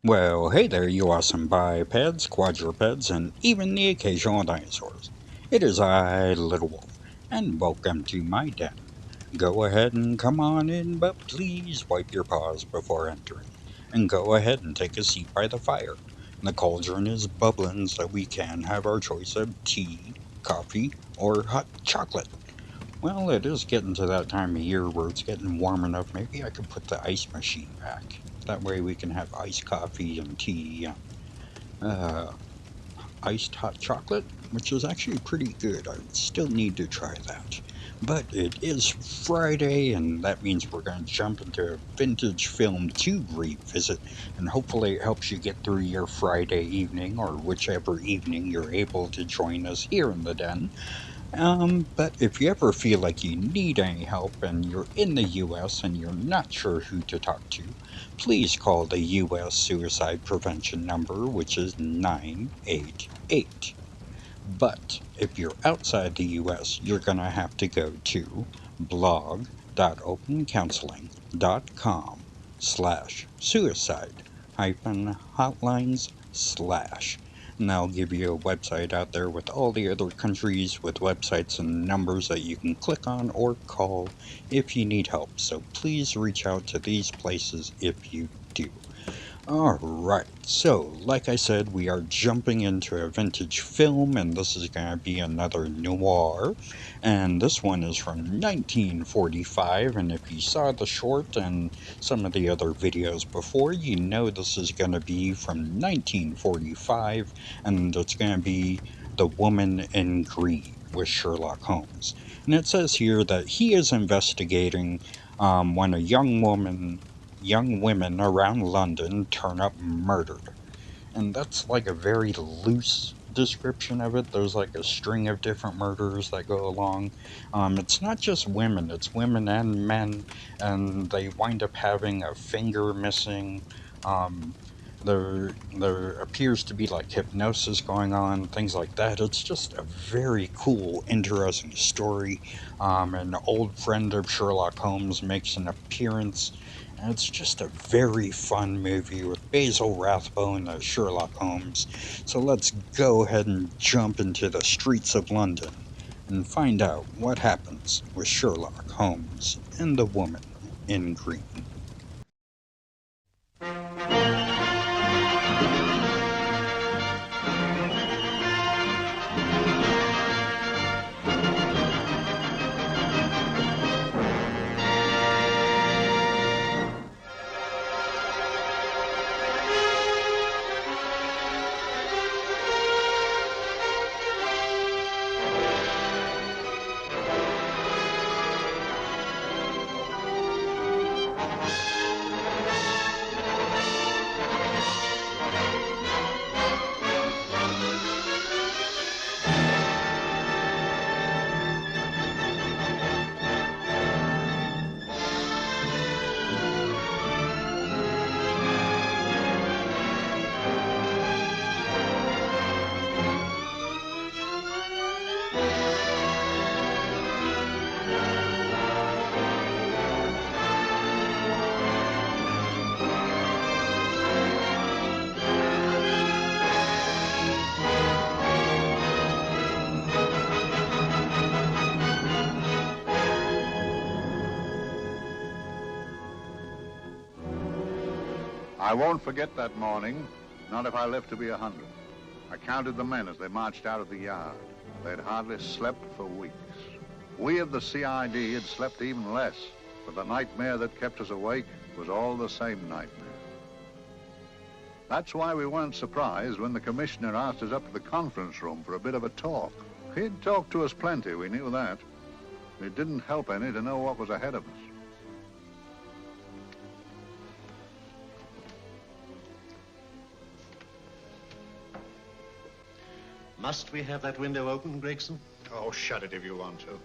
Well, hey there, you awesome bipeds, quadrupeds, and even the occasional dinosaurs. It is I, Little Wolf, and welcome to my den. Go ahead and come on in, but please wipe your paws before entering. And go ahead and take a seat by the fire. The cauldron is bubbling so we can have our choice of tea, coffee, or hot chocolate. Well, it is getting to that time of year where it's getting warm enough. Maybe I could put the ice machine back. That way we can have iced coffee and tea and uh, iced hot chocolate, which is actually pretty good. I still need to try that. But it is Friday, and that means we're going to jump into a vintage film to revisit, and hopefully it helps you get through your Friday evening or whichever evening you're able to join us here in the den. But if you ever feel like you need any help and you're in the US and you're not sure who to talk to, please call the US suicide prevention number, which is 988. But if you're outside the US, you're going to have to go to blog.opencounseling.com/suicide hyphen hotlines slash. And that'll give you a website out there with all the other countries with websites and numbers that you can click on or call if you need help. So please reach out to these places if you do. Alright, so like I said, we are jumping into a vintage film, and this is going to be another noir. And this one is from 1945, and if you saw the short and some of the other videos before, you know this is going to be from 1945, and it's going to be The Woman in Green with Sherlock Holmes. And it says here that he is investigating when a young women around London turn up murdered. And that's like a very loose description of it. There's like a string of different murders that go along. It's not just women, it's women and men, and they wind up having a finger missing. Um, there appears to be like hypnosis going on, things like that. It's just a very cool, interesting story. An old friend of Sherlock Holmes makes an appearance, and it's just a very fun movie with Basil Rathbone as Sherlock Holmes. So let's go ahead and jump into the streets of London and find out what happens with Sherlock Holmes and the woman in green. I won't forget that morning, not if I live to be 100. I counted the men as they marched out of the yard. They'd hardly slept for weeks. We of the CID had slept even less, but the nightmare that kept us awake was all the same nightmare. That's why we weren't surprised when the commissioner asked us up to the conference room for a bit of a talk. He'd talked to us plenty, we knew that. It didn't help any to know what was ahead of us. Must we have that window open, Gregson? Oh, shut it if you want to.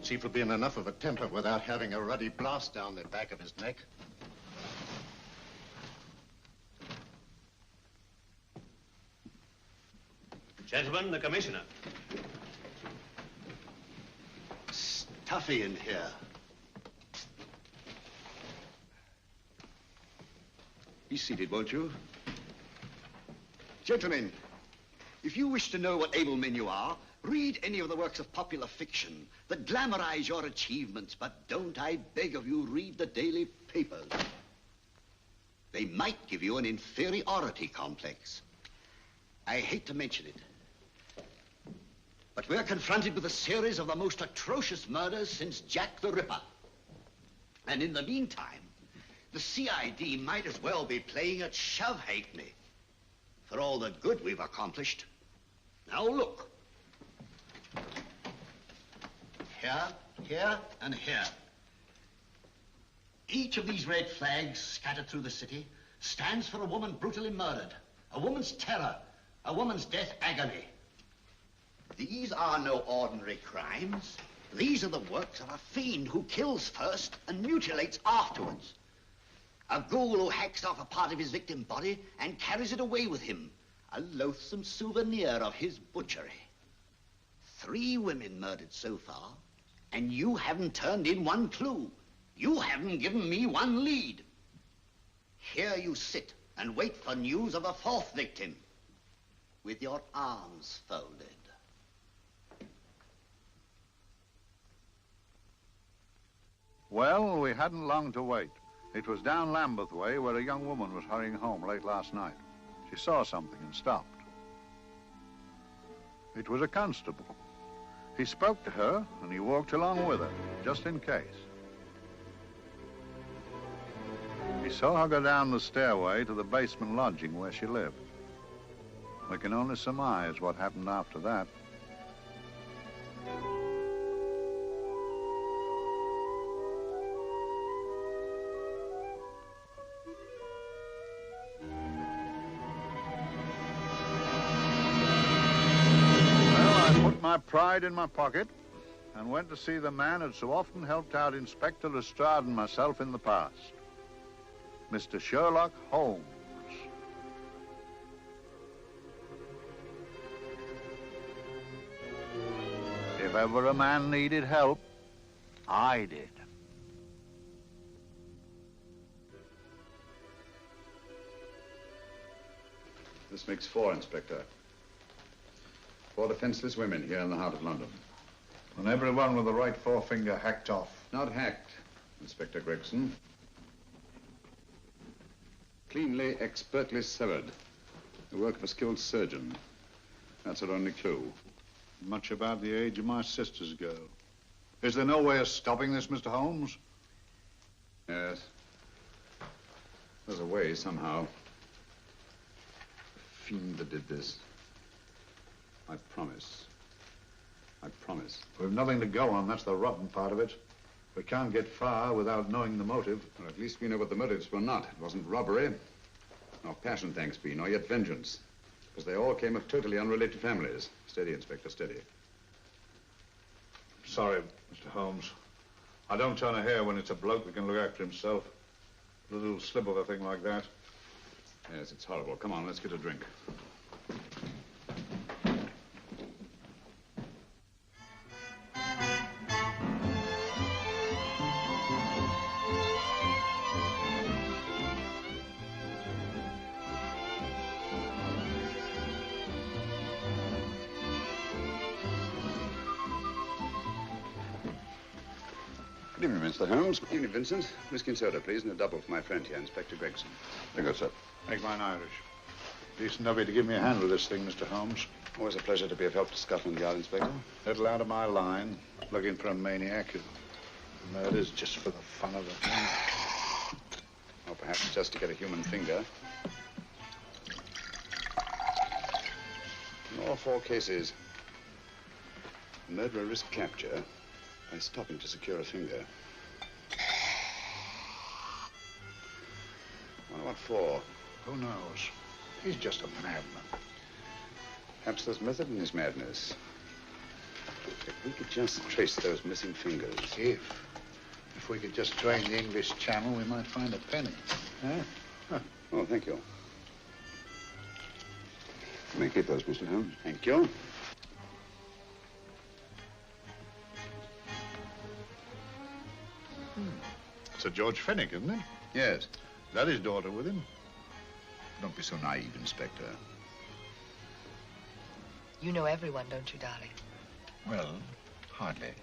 Chief will be in enough of a temper without having a ruddy blast down the back of his neck. Gentlemen, the commissioner. Stuffy in here. Be seated, won't you? Gentlemen, if you wish to know what able men you are, read any of the works of popular fiction that glamorize your achievements, but don't, I beg of you, read the daily papers. They might give you an inferiority complex. I hate to mention it, but we're confronted with a series of the most atrocious murders since Jack the Ripper. And in the meantime, the CID might as well be playing at shove-halfpenny for all the good we've accomplished. Now look. Here, here, and here. Each of these red flags scattered through the city stands for a woman brutally murdered, a woman's terror, a woman's death agony. These are no ordinary crimes. These are the works of a fiend who kills first and mutilates afterwards. A ghoul who hacks off a part of his victim's body and carries it away with him, a loathsome souvenir of his butchery. 3 women murdered so far, and you haven't turned in one clue. You haven't given me one lead. Here you sit and wait for news of a 4th victim, with your arms folded. Well, we hadn't long to wait. It was down Lambeth Way where a young woman was hurrying home late last night. She saw something and stopped. It was a constable. He spoke to her and he walked along with her, just in case. He saw her go down the stairway to the basement lodging where she lived. We can only surmise what happened after that. My pride in my pocket and went to see the man who'd so often helped out Inspector Lestrade and myself in the past, Mr. Sherlock Holmes. If ever a man needed help, I did. This makes 4, Inspector. 4 defenseless women here in the heart of London. And everyone with the right forefinger hacked off. Not hacked, Inspector Gregson. Cleanly, expertly severed. The work of a skilled surgeon. That's our only clue. Much about the age of my sister's girl. Is there no way of stopping this, Mr. Holmes? Yes. There's a way, somehow. The fiend that did this. I promise. I promise. We've nothing to go on. That's the rotten part of it. We can't get far without knowing the motive. Well, at least we know what the motives were not. It wasn't robbery, nor passion, thanks be, nor yet vengeance. Because they all came of totally unrelated families. Steady, Inspector, steady. Sorry, Mr. Holmes. I don't turn a hair when it's a bloke that can look after himself. A little slip of a thing like that. Yes, it's horrible. Come on, let's get a drink. Good evening, Mr. Holmes. Good evening, Vincent. Whiskey and soda, please, and a double for my friend here, Inspector Gregson. Very good, sir. Make mine Irish. Decent of you to give me a hand with this thing, Mr. Holmes. Always a pleasure to be of help to Scotland Yard, Inspector. Little out of my line, looking for a maniac who murders just for the fun of it. Or perhaps just to get a human finger. In all 4 cases, the murderer risked capture by stopping to secure a finger. Wonder what for? Who knows? He's just a madman. Perhaps there's method in his madness. If we could just trace those missing fingers. If we could just drain the English Channel, we might find a penny. Huh? Oh, thank you. You may keep those, Mr. Holmes. Thank you. Sir George Fenwick, isn't it? Yes. That his daughter with him? Don't be so naive, Inspector. You know everyone, don't you, darling? Well, hardly.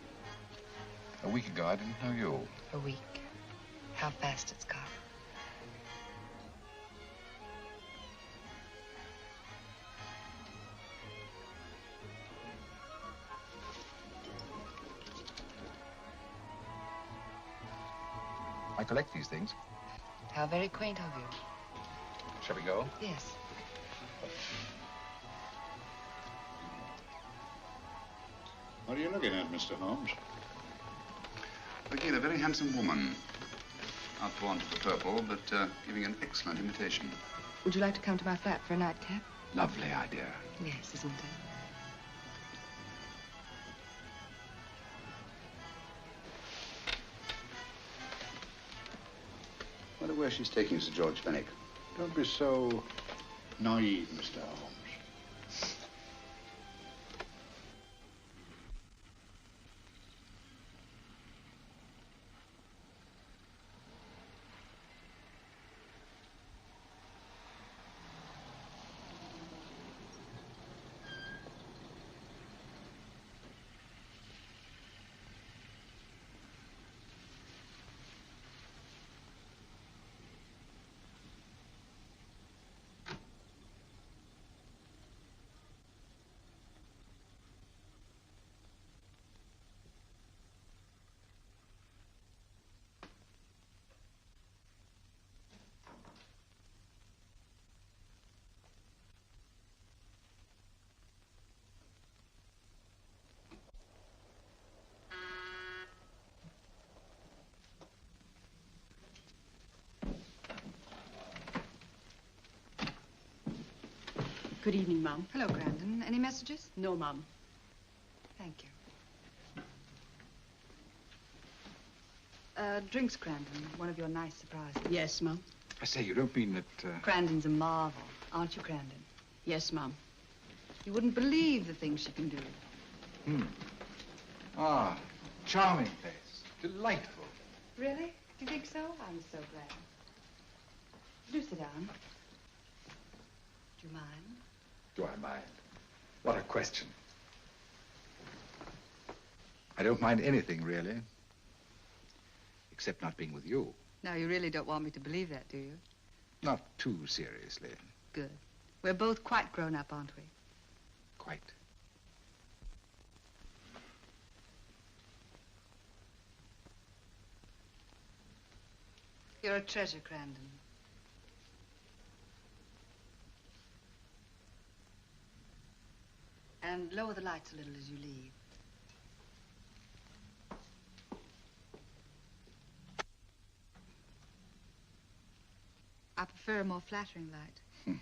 A week ago, I didn't know you. A week. How fast it's gone. I collect these things. How very quaint of you. Shall we go? Yes. What are you looking at, Mr. Holmes? Looking at a very handsome woman. Not fond of the purple, but giving an excellent imitation. Would you like to come to my flat for a nightcap? Lovely idea. Yes, isn't it? Wonder where she's taking Sir George Fenwick. Don't be so naive, Mr. Holmes. Good evening, Mum. Hello, Grandon. Any messages? No, Mum. Thank you. Drinks, Grandon. One of your nice surprises. Yes, Mum. I say, you don't mean that, Grandon's a marvel, aren't you, Grandon? Yes, Mum. You wouldn't believe the things she can do. Ah, charming place. Delightful. Really? Do you think so? I'm so glad. Do sit down. Do you mind? Do I mind? What a question. I don't mind anything, really. Except not being with you. Now, you really don't want me to believe that, do you? Not too seriously. Good. We're both quite grown up, aren't we? Quite. You're a treasure, Grandon. And lower the lights a little as you leave. I prefer a more flattering light.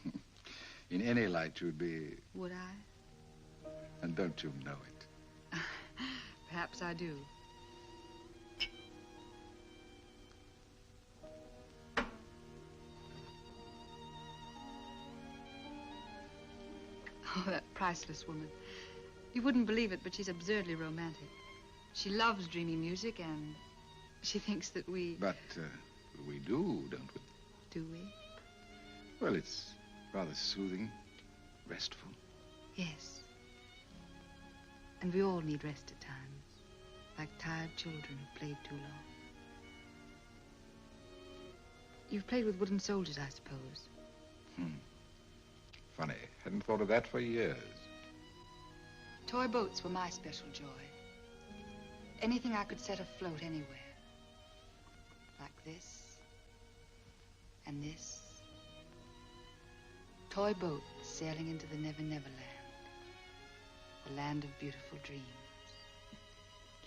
In any light, you'd be... Would I? And don't you know it? Perhaps I do. Oh, that priceless woman. You wouldn't believe it, but she's absurdly romantic. She loves dreamy music, and she thinks that we... But we do, don't we? Do we? Well, it's rather soothing, restful. Yes. And we all need rest at times, like tired children who played too long. You've played with wooden soldiers, I suppose. Funny. Hadn't thought of that for years. Toy boats were my special joy. Anything I could set afloat anywhere. Like this. And this. Toy boats sailing into the Never Never Land. The land of beautiful dreams.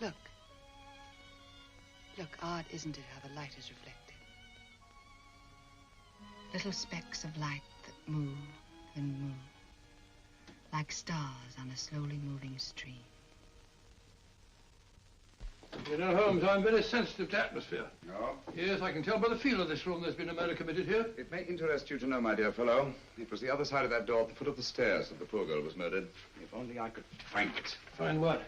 Look. Look, odd, isn't it, how the light is reflected? Little specks of light that move and move. Like stars on a slowly moving stream. You know, Holmes, I'm very sensitive to atmosphere. No? Yes, I can tell by the feel of this room there's been a murder committed here. It may interest you to know, my dear fellow, it was the other side of that door at the foot of the stairs that the poor girl was murdered. If only I could find it. Find what?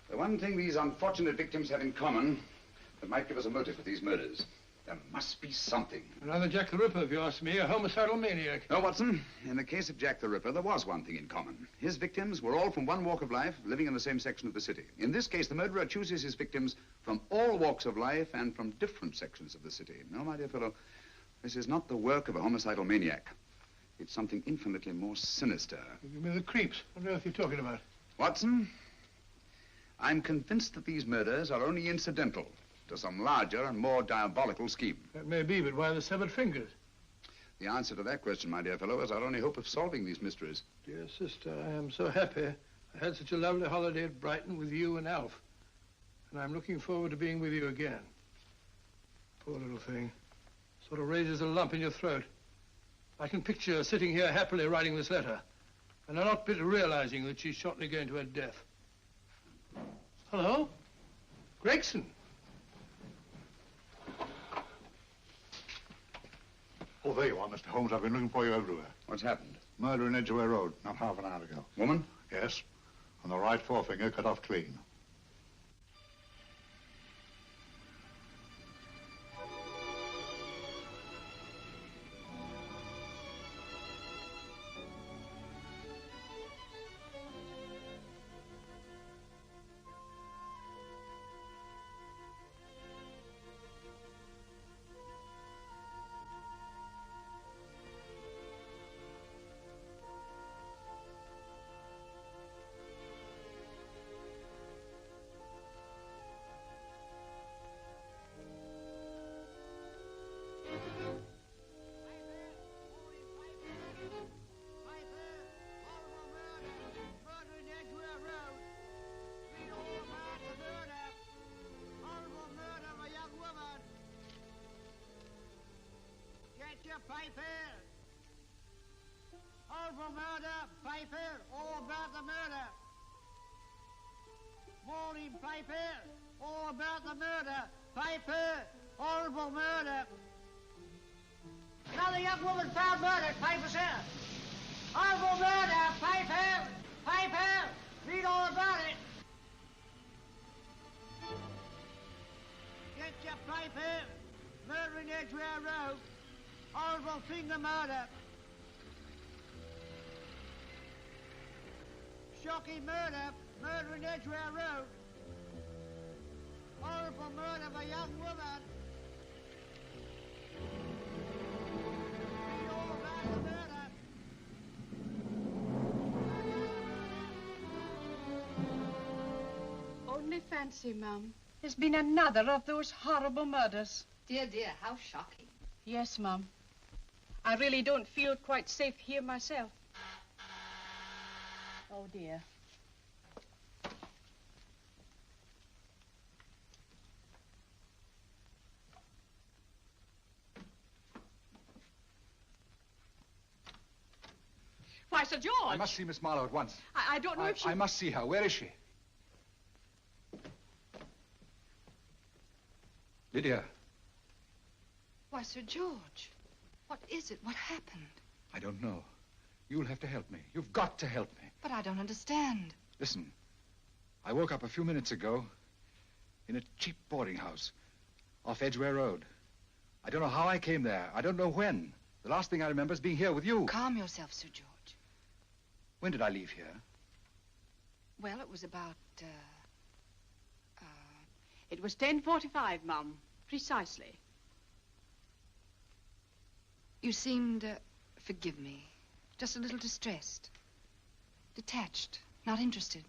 The one thing these unfortunate victims have in common that might give us a motive for these murders. There must be something. Another Jack the Ripper, if you ask me, a homicidal maniac. No, Watson. In the case of Jack the Ripper, there was one thing in common. His victims were all from one walk of life, living in the same section of the city. In this case, the murderer chooses his victims from all walks of life and from different sections of the city. No, my dear fellow, this is not the work of a homicidal maniac. It's something infinitely more sinister. You mean the creeps? What on earth are you talking about? Watson, I'm convinced that these murders are only incidental to some larger and more diabolical scheme. That may be, but why the severed fingers? The answer to that question, my dear fellow, is our only hope of solving these mysteries. Dear sister, I am so happy. I had such a lovely holiday at Brighton with you and Alf. And I'm looking forward to being with you again. Poor little thing. Sort of raises a lump in your throat. I can picture her sitting here happily writing this letter. And I'm not bit realizing that she's shortly going to her death. Hello? Gregson. Oh, there you are, Mr. Holmes. I've been looking for you everywhere. What's happened? Murder in Edgware Road, not half an hour ago. Woman? Yes. And the right forefinger cut off clean. Piper! All for murder, Piper! All about the murder! Morning, Piper! All about the murder, Piper! All for murder! Another young woman found murdered, Piper, sir! All for murder, Piper! Piper! Read all about it! Get your Piper! Murder in Edgware Road! Horrible finger murder. Shocking murder. Murder in Edgware Road. Horrible murder of a young woman. Read all about the murder. Only fancy, Mum. There's been another of those horrible murders. Dear, dear, how shocking. Yes, Mum. I really don't feel quite safe here myself. Oh, dear. Why, Sir George! I must see Miss Marlowe at once. I don't know if she... I must see her. Where is she? Lydia. Why, Sir George, what is it? What happened? I don't know. You'll have to help me. You've got to help me. But I don't understand. Listen, I woke up a few minutes ago in a cheap boarding house off Edgware Road. I don't know how I came there. I don't know when. The last thing I remember is being here with you. Calm yourself, Sir George. When did I leave here? Well, it was about, It was 10:45, Mum. Precisely. You seemed, forgive me, just a little distressed. Detached, not interested.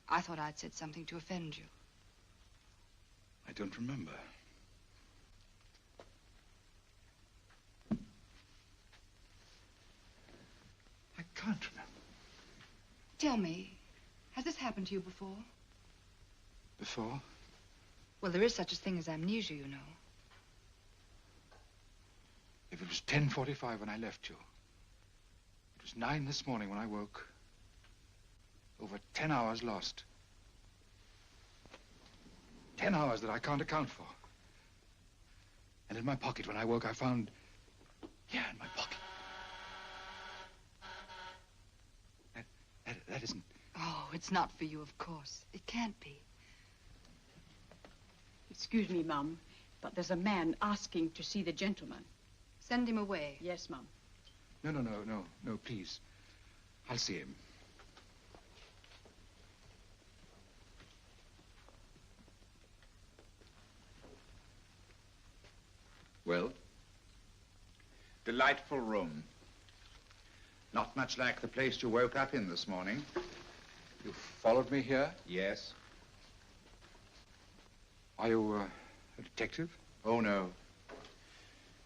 I thought I'd said something to offend you. I don't remember. I can't remember. Tell me, has this happened to you before? Before? Well, there is such a thing as amnesia, you know. If it was 10:45 when I left you, it was 9 this morning when I woke. Over 10 hours lost. 10 hours that I can't account for. And in my pocket when I woke, I found... Yeah, in my pocket. That isn't... Oh, it's not for you, of course. It can't be. Excuse me, Mum. But there's a man asking to see the gentleman. Send him away. Yes, Mum. No, please. I'll see him. Well? Delightful room. Not much like the place you woke up in this morning. You followed me here? Yes. Are you a detective? Oh, no.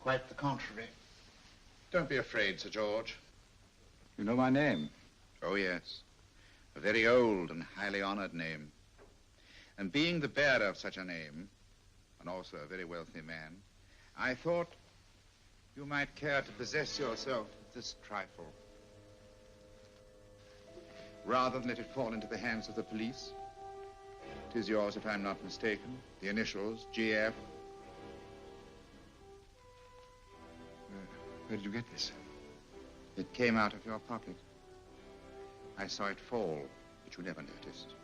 Quite the contrary. Don't be afraid, Sir George. You know my name? Oh, yes. A very old and highly honored name. And being the bearer of such a name, and also a very wealthy man, I thought you might care to possess yourself of this trifle. Rather than let it fall into the hands of the police. It is yours, if I'm not mistaken. The initials, GF. Where did you get this? It came out of your pocket. I saw it fall, but you never noticed.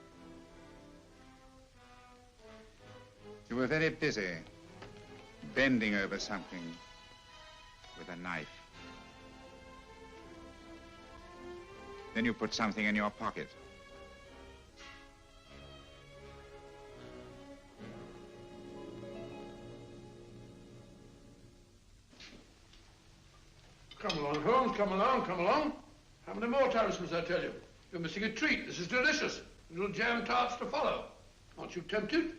You were very busy, bending over something with a knife. Then you put something in your pocket. Come along, Holmes, come along, come along. How many more times must I tell you? You're missing a treat. This is delicious. Little jam tarts to follow. Aren't you tempted?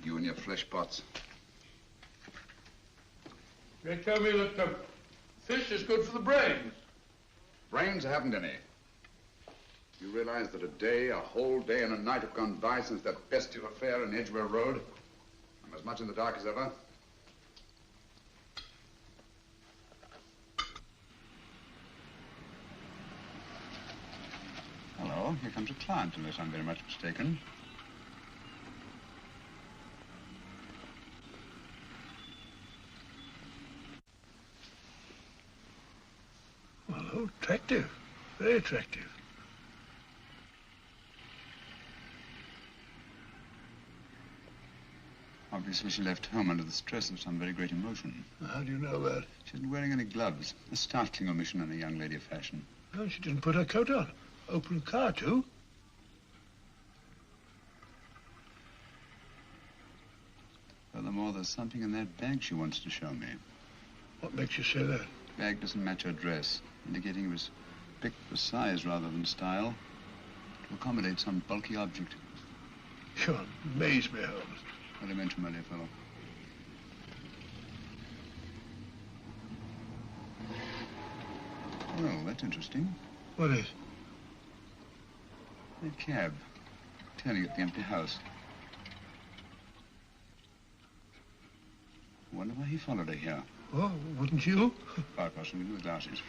You and your flesh pots. They tell me that fish is good for the brains. Brains, I haven't any. You realize that a whole day and a night have gone by since that bestial affair in Edgware Road? I'm as much in the dark as ever. Hello, here comes a client, unless I'm very much mistaken. Well, attractive. Very attractive. Obviously, she left home under the stress of some very great emotion. How do you know that? She isn't wearing any gloves. A startling omission in a young lady of fashion. Oh, she didn't put her coat on. Open the car, too. Furthermore, there's something in that bag she wants to show me. What makes you say that? The bag doesn't match her dress, indicating it was picked for size rather than style, to accommodate some bulky object. You amaze me, Holmes. What do you mention, my dear fellow? Well, that's interesting. What is? That cab, turning at the empty house. Wonder why he followed her here. Oh, wouldn't you? Quite possibly, with glasses.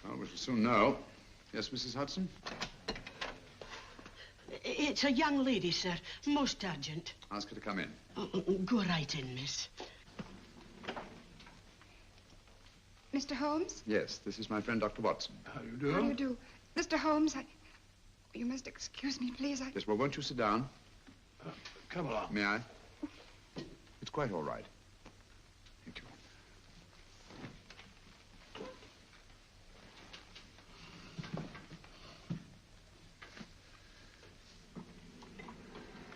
Well, we shall soon know. Yes, Mrs. Hudson? It's a young lady, sir. Most urgent. Ask her to come in. Go right in, miss. Mr. Holmes? Yes, this is my friend, Dr. Watson. How do you do? How do you do? Mr. Holmes, you must excuse me, please. Yes, well, won't you sit down? Come along. May I? It's quite all right. Thank you.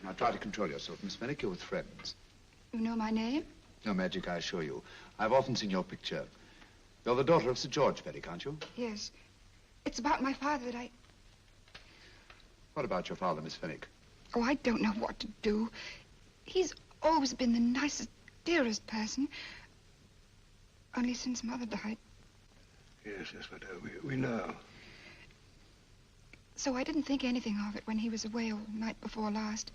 Now, try to control yourself, Miss Fenwick. You're with friends. You know my name? No magic, I assure you. I've often seen your picture. You're the daughter of Sir George Fenwick, aren't you? Yes. It's about my father that What about your father, Miss Fenwick? Oh, I don't know what to do. He's always been the nicest, dearest person. Only since Mother died. Yes, madame, we know. So I didn't think anything of it when he was away all night before last.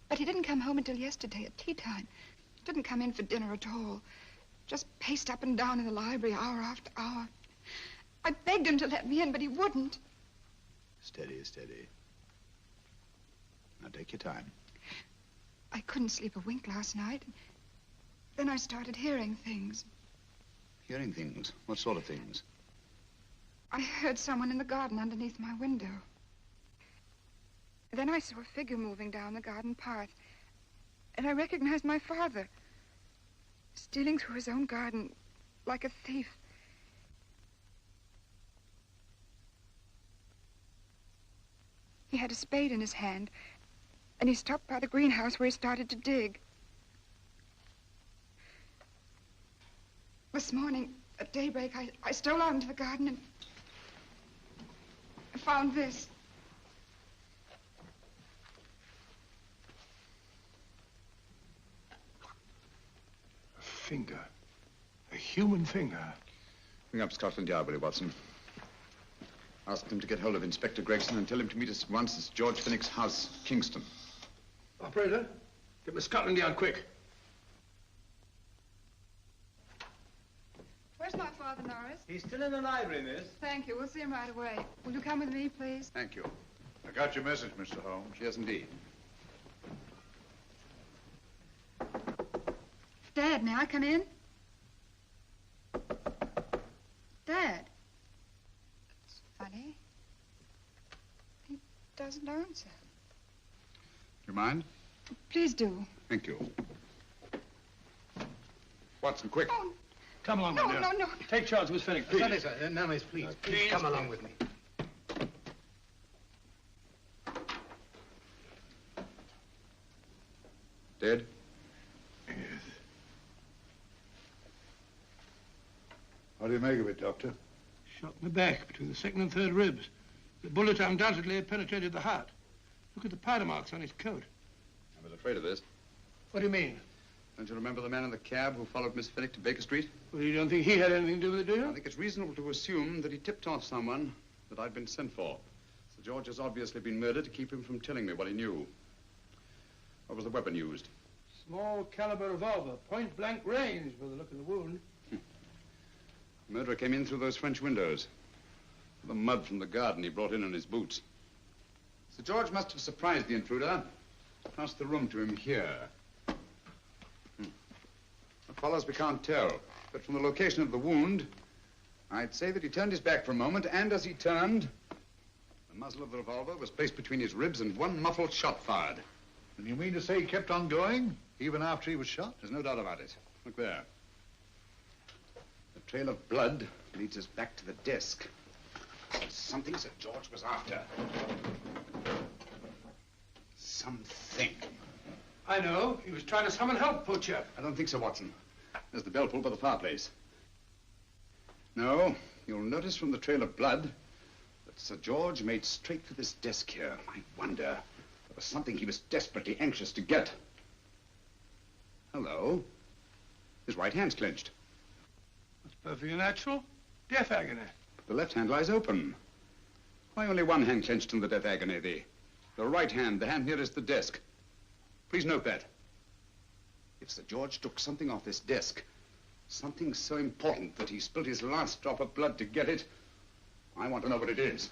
But he didn't come home until yesterday at tea time. Didn't come in for dinner at all. Just paced up and down in the library hour after hour. I begged him to let me in, but he wouldn't. Steady, steady. Now take your time. I couldn't sleep a wink last night. Then I started hearing things. Hearing things? What sort of things? I heard someone in the garden underneath my window. Then I saw a figure moving down the garden path. And I recognized my father, stealing through his own garden like a thief. He had a spade in his hand, and he stopped by the greenhouse where he started to dig. This morning, at daybreak, I stole out into the garden and found this. A finger. A human finger. Bring up Scotland Yard, will you, Watson? Ask them to get hold of Inspector Gregson and tell him to meet us at once at George Finnick's house, Kingston. Operator, get me Scotland Yard quick. Where's my father, Norris? He's still in the library, miss. Thank you. We'll see him right away. Will you come with me, please? Thank you. I got your message, Mr. Holmes. Yes, indeed. Dad, may I come in? Dad. It's funny. He doesn't answer. You mind? Please do. Thank you. Watson, quick. Oh, Come along, no, my dear. no, no. Take charge, Miss Finnick, please. Sorry, sir. No, miss, please. Please come along with me. Dead? Yes. What do you make of it, Doctor? Shot in the back, between the second and third ribs. The bullet undoubtedly penetrated the heart. Look at the powder marks on his coat. I was afraid of this. What do you mean? Don't you remember the man in the cab who followed Miss Finnick to Baker Street? Well, you don't think he had anything to do with it, do you? I think it's reasonable to assume that he tipped off someone that I'd been sent for. Sir George has obviously been murdered to keep him from telling me what he knew. What was the weapon used? Small caliber revolver, point blank range by the look of the wound. The murderer came in through those French windows. The mud from the garden he brought in on his boots. Sir George must have surprised the intruder. Passed the room to him here. What follows we can't tell. But from the location of the wound, I'd say that he turned his back for a moment, and as he turned, the muzzle of the revolver was placed between his ribs and one muffled shot fired. And you mean to say he kept on going, even after he was shot? There's no doubt about it. Look there. The trail of blood leads us back to the desk. There's something Sir George was after. Something. I know. He was trying to summon help, poor chap. I don't think so, Watson. There's the bell pull by the fireplace. No, you'll notice from the trail of blood that Sir George made straight for this desk here. I wonder, there was something he was desperately anxious to get. Hello. His right hand's clenched. That's perfectly natural. Death agony. But the left hand lies open. Why only one hand clenched in the death agony? The right hand, the hand nearest the desk. Please note that. If Sir George took something off this desk, something so important that he spilled his last drop of blood to get it, I want to know what it is.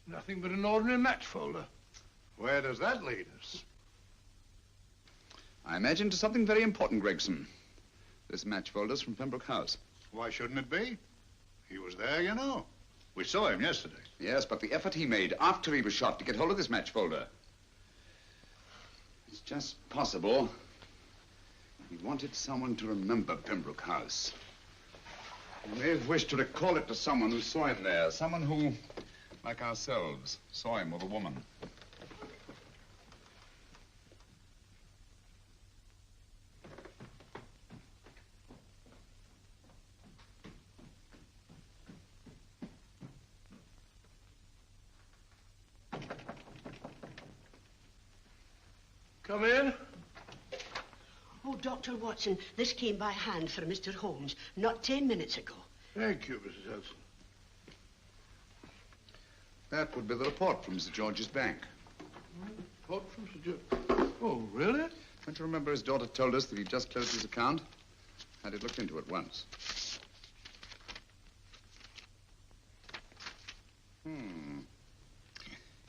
Nothing but an ordinary match folder. Where does that lead us? I imagine to something very important, Gregson. This match folder's from Pembroke House. Why shouldn't it be? He was there, you know. We saw him yesterday. Yes, but the effort he made after he was shot to get hold of this match folder. It's just possible he wanted someone to remember Pembroke House. He may have wished to recall it to someone who saw him there. Someone who, like ourselves, saw him with a woman. Come in. Oh, Dr. Watson, this came by hand for Mr. Holmes not 10 minutes ago. Thank you, Mrs. Hudson. That would be the report from Sir George's bank. Report from Sir George. Oh, really? Don't you remember his daughter told us that he'd just closed his account? Had it looked into at once.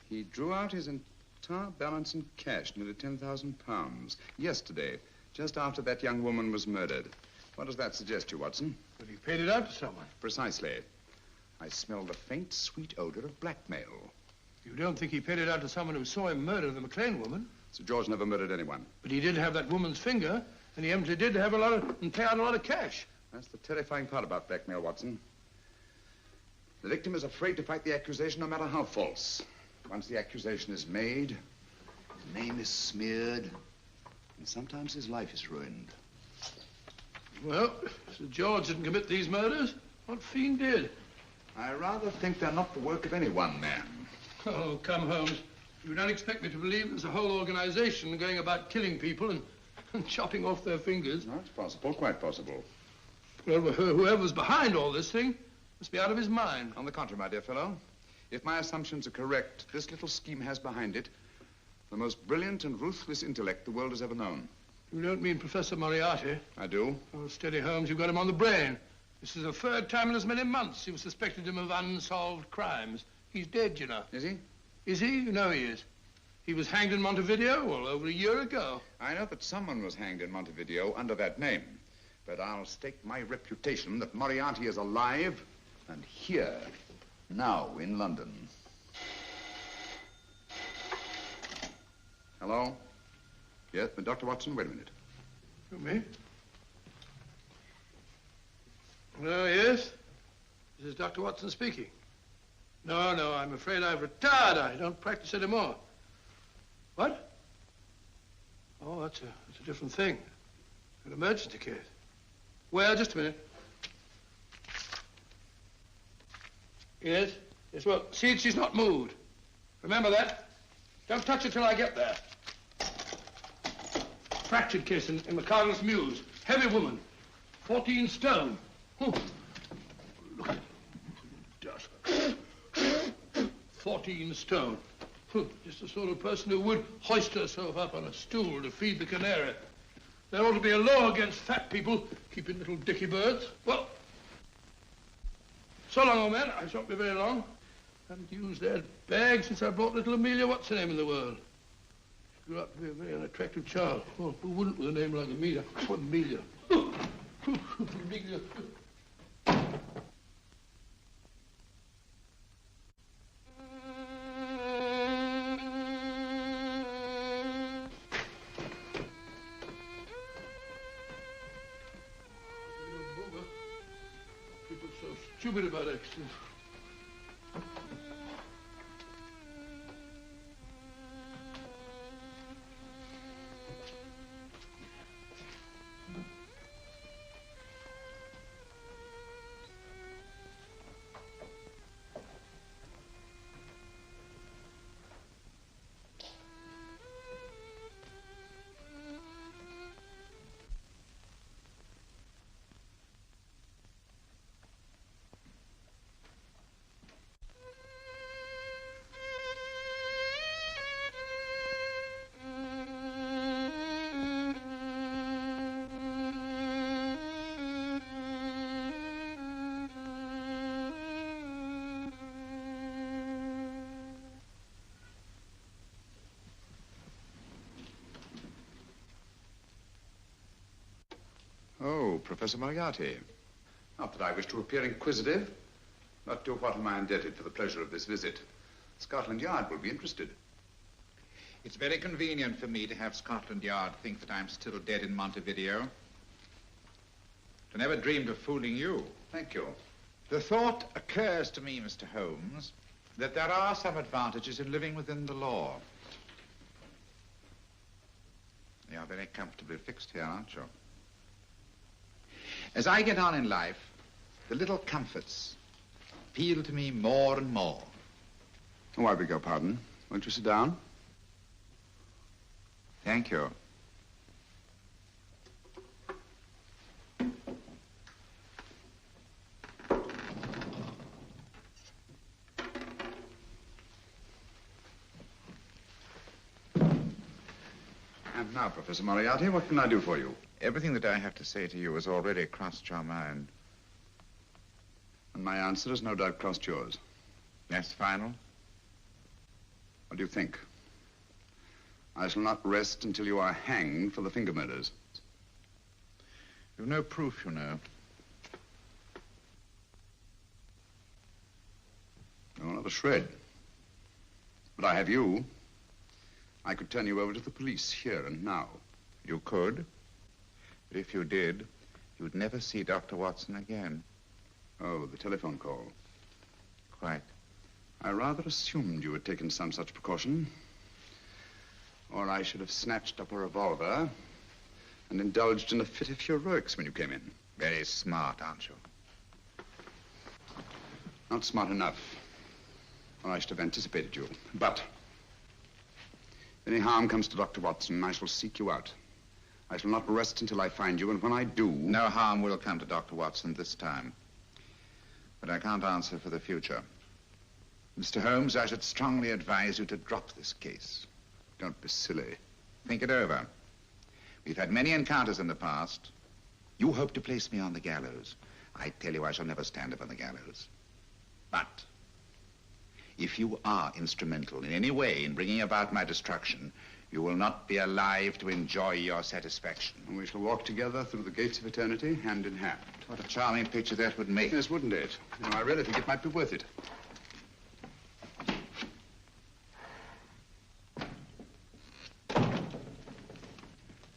He drew out his entire balance in cash, nearly £10,000, yesterday, just after that young woman was murdered. What does that suggest you, Watson? But he paid it out to someone. Precisely. I smell the faint, sweet odor of blackmail. You don't think he paid it out to someone who saw him murder the McLean woman? Sir George never murdered anyone. But he did have that woman's finger, and he empty did have and pay out a lot of cash. That's the terrifying part about blackmail, Watson. The victim is afraid to fight the accusation, no matter how false. Once the accusation is made, his name is smeared, and sometimes his life is ruined. Well, Sir George didn't commit these murders. What fiend did? I rather think they're not the work of any one man. Oh, come, Holmes. You don't expect me to believe there's a whole organization going about killing people and chopping off their fingers. No, it's possible, quite possible. Well, whoever's behind all this thing must be out of his mind. On the contrary, my dear fellow, if my assumptions are correct, this little scheme has behind it the most brilliant and ruthless intellect the world has ever known. You don't mean Professor Moriarty? I do. Oh, steady, Holmes. You've got him on the brain. This is the third time in as many months you've suspected him of unsolved crimes. He's dead, you know. Is he? Is he? You know he is. He was hanged in Montevideo, well, over a year ago. I know that someone was hanged in Montevideo under that name. But I'll stake my reputation that Moriarty is alive and here, now, in London. Hello? Yes, but Dr. Watson, wait a minute. You me? Oh, yes? This is Dr. Watson speaking. No, I'm afraid I've retired. I don't practice anymore. What? Oh, that's a different thing. An emergency case. Well, just a minute. Yes? Yes, well, see, she's not moved. Remember that? Don't touch her till I get there. Fractured case in McCardle's Mews. Heavy woman. 14 stone. Oh. Look at it. 14 stone. Just the sort of person who would hoist herself up on a stool to feed the canary. There ought to be a law against fat people keeping little dicky birds. Well, so long, old man. I shan't be very long. Haven't used that bag since I brought little Amelia. What's her name in the world? She grew up to be a very unattractive child. Oh, who wouldn't with a name like Amelia? Oh, Amelia. Amelia. People so stupid about accidents. Oh, Professor Moriarty. Not that I wish to appear inquisitive, but to what am I indebted for the pleasure of this visit? Scotland Yard will be interested. It's very convenient for me to have Scotland Yard think that I'm still dead in Montevideo. I never dreamed of fooling you. Thank you. The thought occurs to me, Mr. Holmes, that there are some advantages in living within the law. You are very comfortably fixed here, aren't you? As I get on in life, the little comforts appeal to me more and more. Oh, I beg your pardon. Won't you sit down? Thank you. Now, Professor Moriarty, what can I do for you? Everything that I have to say to you has already crossed your mind. And my answer has no doubt crossed yours. That's final? What do you think? I shall not rest until you are hanged for the finger murders. You've no proof, you know. No, not a shred. But I have you. I could turn you over to the police here and now. You could. But if you did, you'd never see Dr. Watson again. Oh, the telephone call. Quite. I rather assumed you had taken some such precaution. Or I should have snatched up a revolver and indulged in a fit of heroics when you came in. Very smart, aren't you? Not smart enough. Or I should have anticipated you. But if any harm comes to Dr. Watson, I shall seek you out. I shall not rest until I find you, and when I do... No harm will come to Dr. Watson this time. But I can't answer for the future. Mr. Holmes, I should strongly advise you to drop this case. Don't be silly. Think it over. We've had many encounters in the past. You hope to place me on the gallows. I tell you, I shall never stand upon the gallows. But if you are instrumental in any way in bringing about my destruction, you will not be alive to enjoy your satisfaction. And we shall walk together through the gates of eternity, hand in hand. What a charming picture that would make. Yes, wouldn't it? You know, I really think it might be worth it.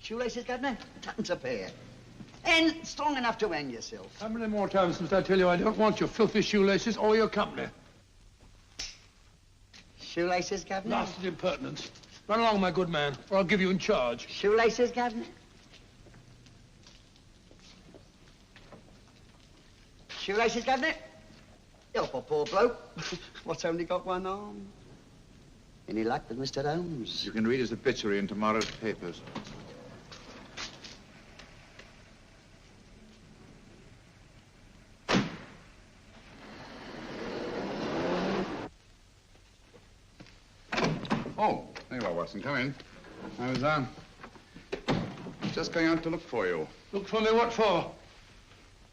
Shoelaces, Governor? Tuppence a pair. And strong enough to hang yourself. How many more times must I tell you I don't want your filthy shoelaces or your company? Shoelaces, Governor? Blasted impertinence. Run along, my good man, or I'll give you in charge. Shoelaces, Governor? Shoelaces, Governor? Help a poor bloke. What's only got one arm? Any luck with Mr. Holmes? You can read his obituary in tomorrow's papers. Oh, there you are, Watson. Come in. I was, just going out to look for you. Look for me what for?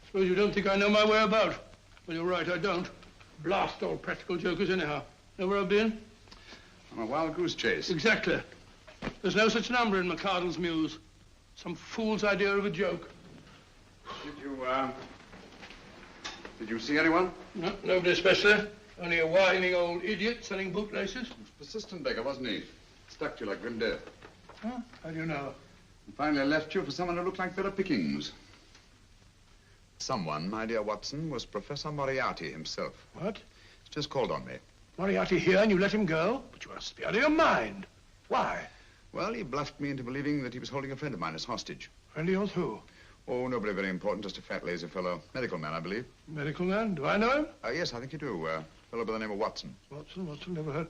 Suppose you don't think I know my way about. Well, you're right, I don't. Blast all practical jokers anyhow. Know where I've been? On a wild goose chase. Exactly. There's no such number in McCardle's Muse. Some fool's idea of a joke. Did you see anyone? No, nobody especially. Only a whining old idiot selling bootlaces. Persistent beggar, wasn't he? Stuck to you like grim death. Huh? How do you know? And finally left you for someone who looked like better pickings. Someone, my dear Watson, was Professor Moriarty himself. What? He's just called on me. Moriarty here and you let him go? But you must be out of your mind. Why? Well, he bluffed me into believing that he was holding a friend of mine as hostage. Friend of yours who? Oh, nobody very important, just a fat, lazy fellow. Medical man, I believe. Medical man? Do I know him? Yes, I think you do. Fellow by the name of Watson. Watson, never heard.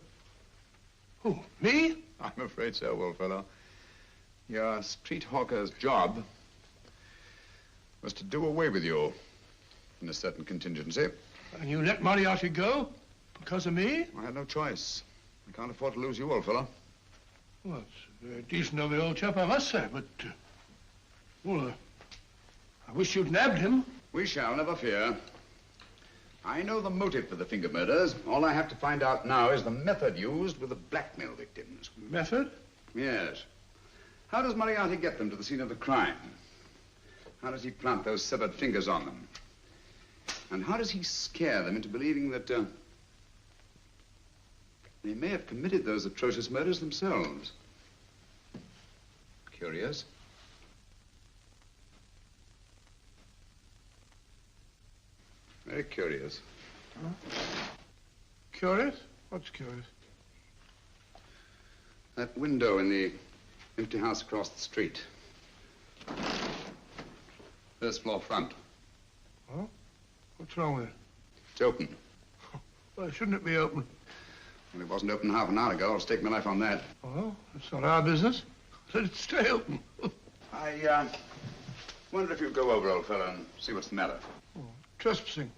Who, me? I'm afraid so, old fellow. Your street hawker's job was to do away with you in a certain contingency. And you let Moriarty go? Because of me? I had no choice. I can't afford to lose you, old fellow. Well, it's very decent of the old chap, I must say, but... I wish you'd nabbed him. We shall, never fear. I know the motive for the finger murders. All I have to find out now is the method used with the blackmail victims. Method? Yes. How does Moriarty get them to the scene of the crime? How does he plant those severed fingers on them? And how does he scare them into believing that they may have committed those atrocious murders themselves? Curious. Very curious. Huh? Curious? What's curious? That window in the empty house across the street. First floor front. Oh? What's wrong with it? It's open. Well, shouldn't it be open? Well, it wasn't open half an hour ago. I'll stake my life on that. Well, it's not our business. Let it stay open. I wonder if you'd go over, old fellow, and see what's the matter. Oh, trespassing.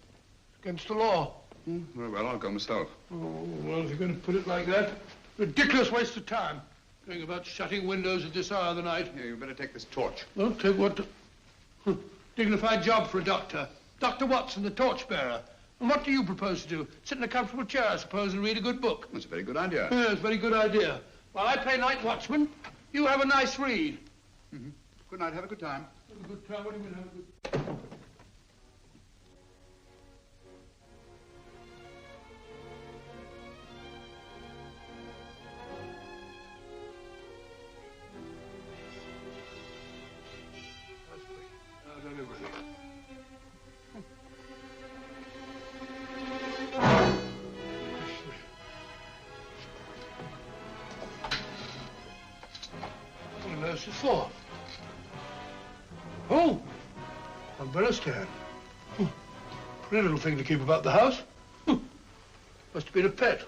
Against the law. Very well, I'll go myself. Oh, well, if you're going to put it like that, ridiculous waste of time. Going about shutting windows at this hour of the night. Here, you better take this torch. Well, take what? Dignified job for a doctor. Dr. Watson, the torchbearer. And what do you propose to do? Sit in a comfortable chair, I suppose, and read a good book? That's a very good idea. Yes, very good idea. While I play night watchman, you have a nice read. Mm-hmm. Good night. Have a good time. Have a good time. What do you mean, have a good... For? Oh, umbrella stand. Pretty little thing to keep about the house. Must have been a pet.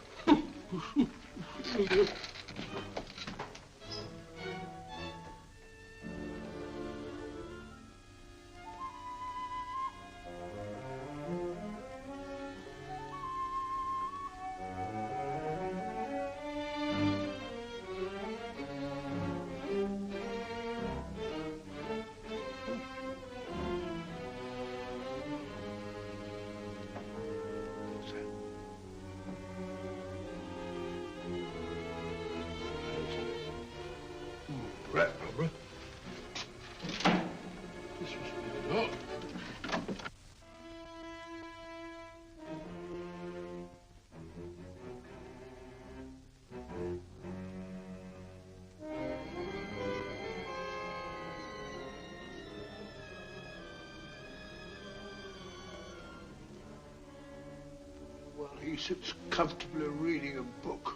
Rat rubber. This must be the door. Well, he sits comfortably reading a book.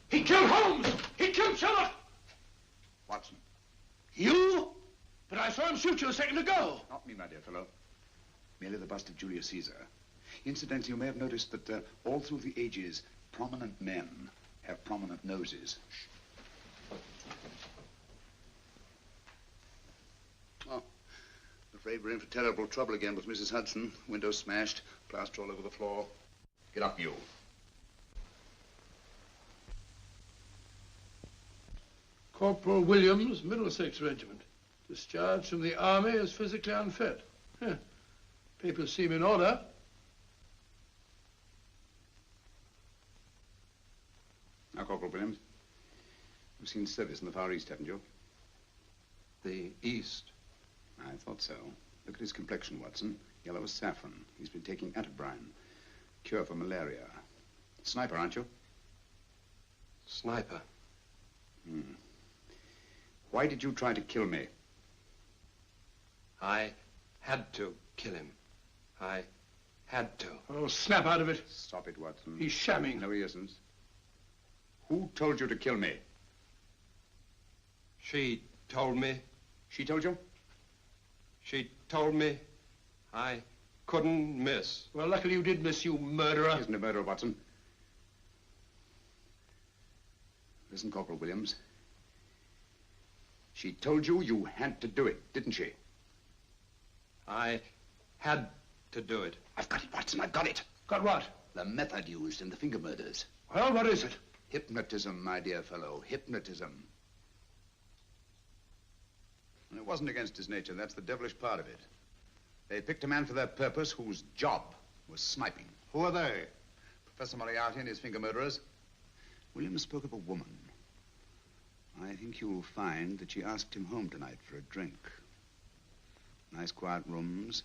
He killed Holmes! He killed Sherlock! Watson. You? But I saw him shoot you a second ago. Not me, my dear fellow. Merely the bust of Julius Caesar. Incidentally, you may have noticed that all through the ages, prominent men have prominent noses. Oh, I'm afraid we're in for terrible trouble again with Mrs. Hudson. Window smashed, plaster all over the floor. Get up, you. Corporal Williams, Middlesex Regiment. Discharged from the army as physically unfit. Papers seem in order. Now, Corporal Williams, you've seen service in the Far East, haven't you? The East? I thought so. Look at his complexion, Watson. Yellow as saffron. He's been taking atabrine. Cure for malaria. Sniper, aren't you? Sniper? Hmm. Why did you try to kill me? I had to kill him. I had to. Oh, snap out of it. Stop it, Watson. He's shamming. No, he isn't. Who told you to kill me? She told me. She told you? She told me I couldn't miss. Well, luckily you did miss, you murderer. She isn't a murderer, Watson. Listen, Corporal Williams. She told you you had to do it, didn't she? I had to do it. I've got it, Watson, I've got it. Got what? The method used in the finger murders. Well, what is it? Hypnotism, my dear fellow, hypnotism. And it wasn't against his nature, that's the devilish part of it. They picked a man for their purpose whose job was sniping. Who are they? Professor Moriarty and his finger murderers. Williams spoke of a woman. I think you'll find that she asked him home tonight for a drink. Nice quiet rooms,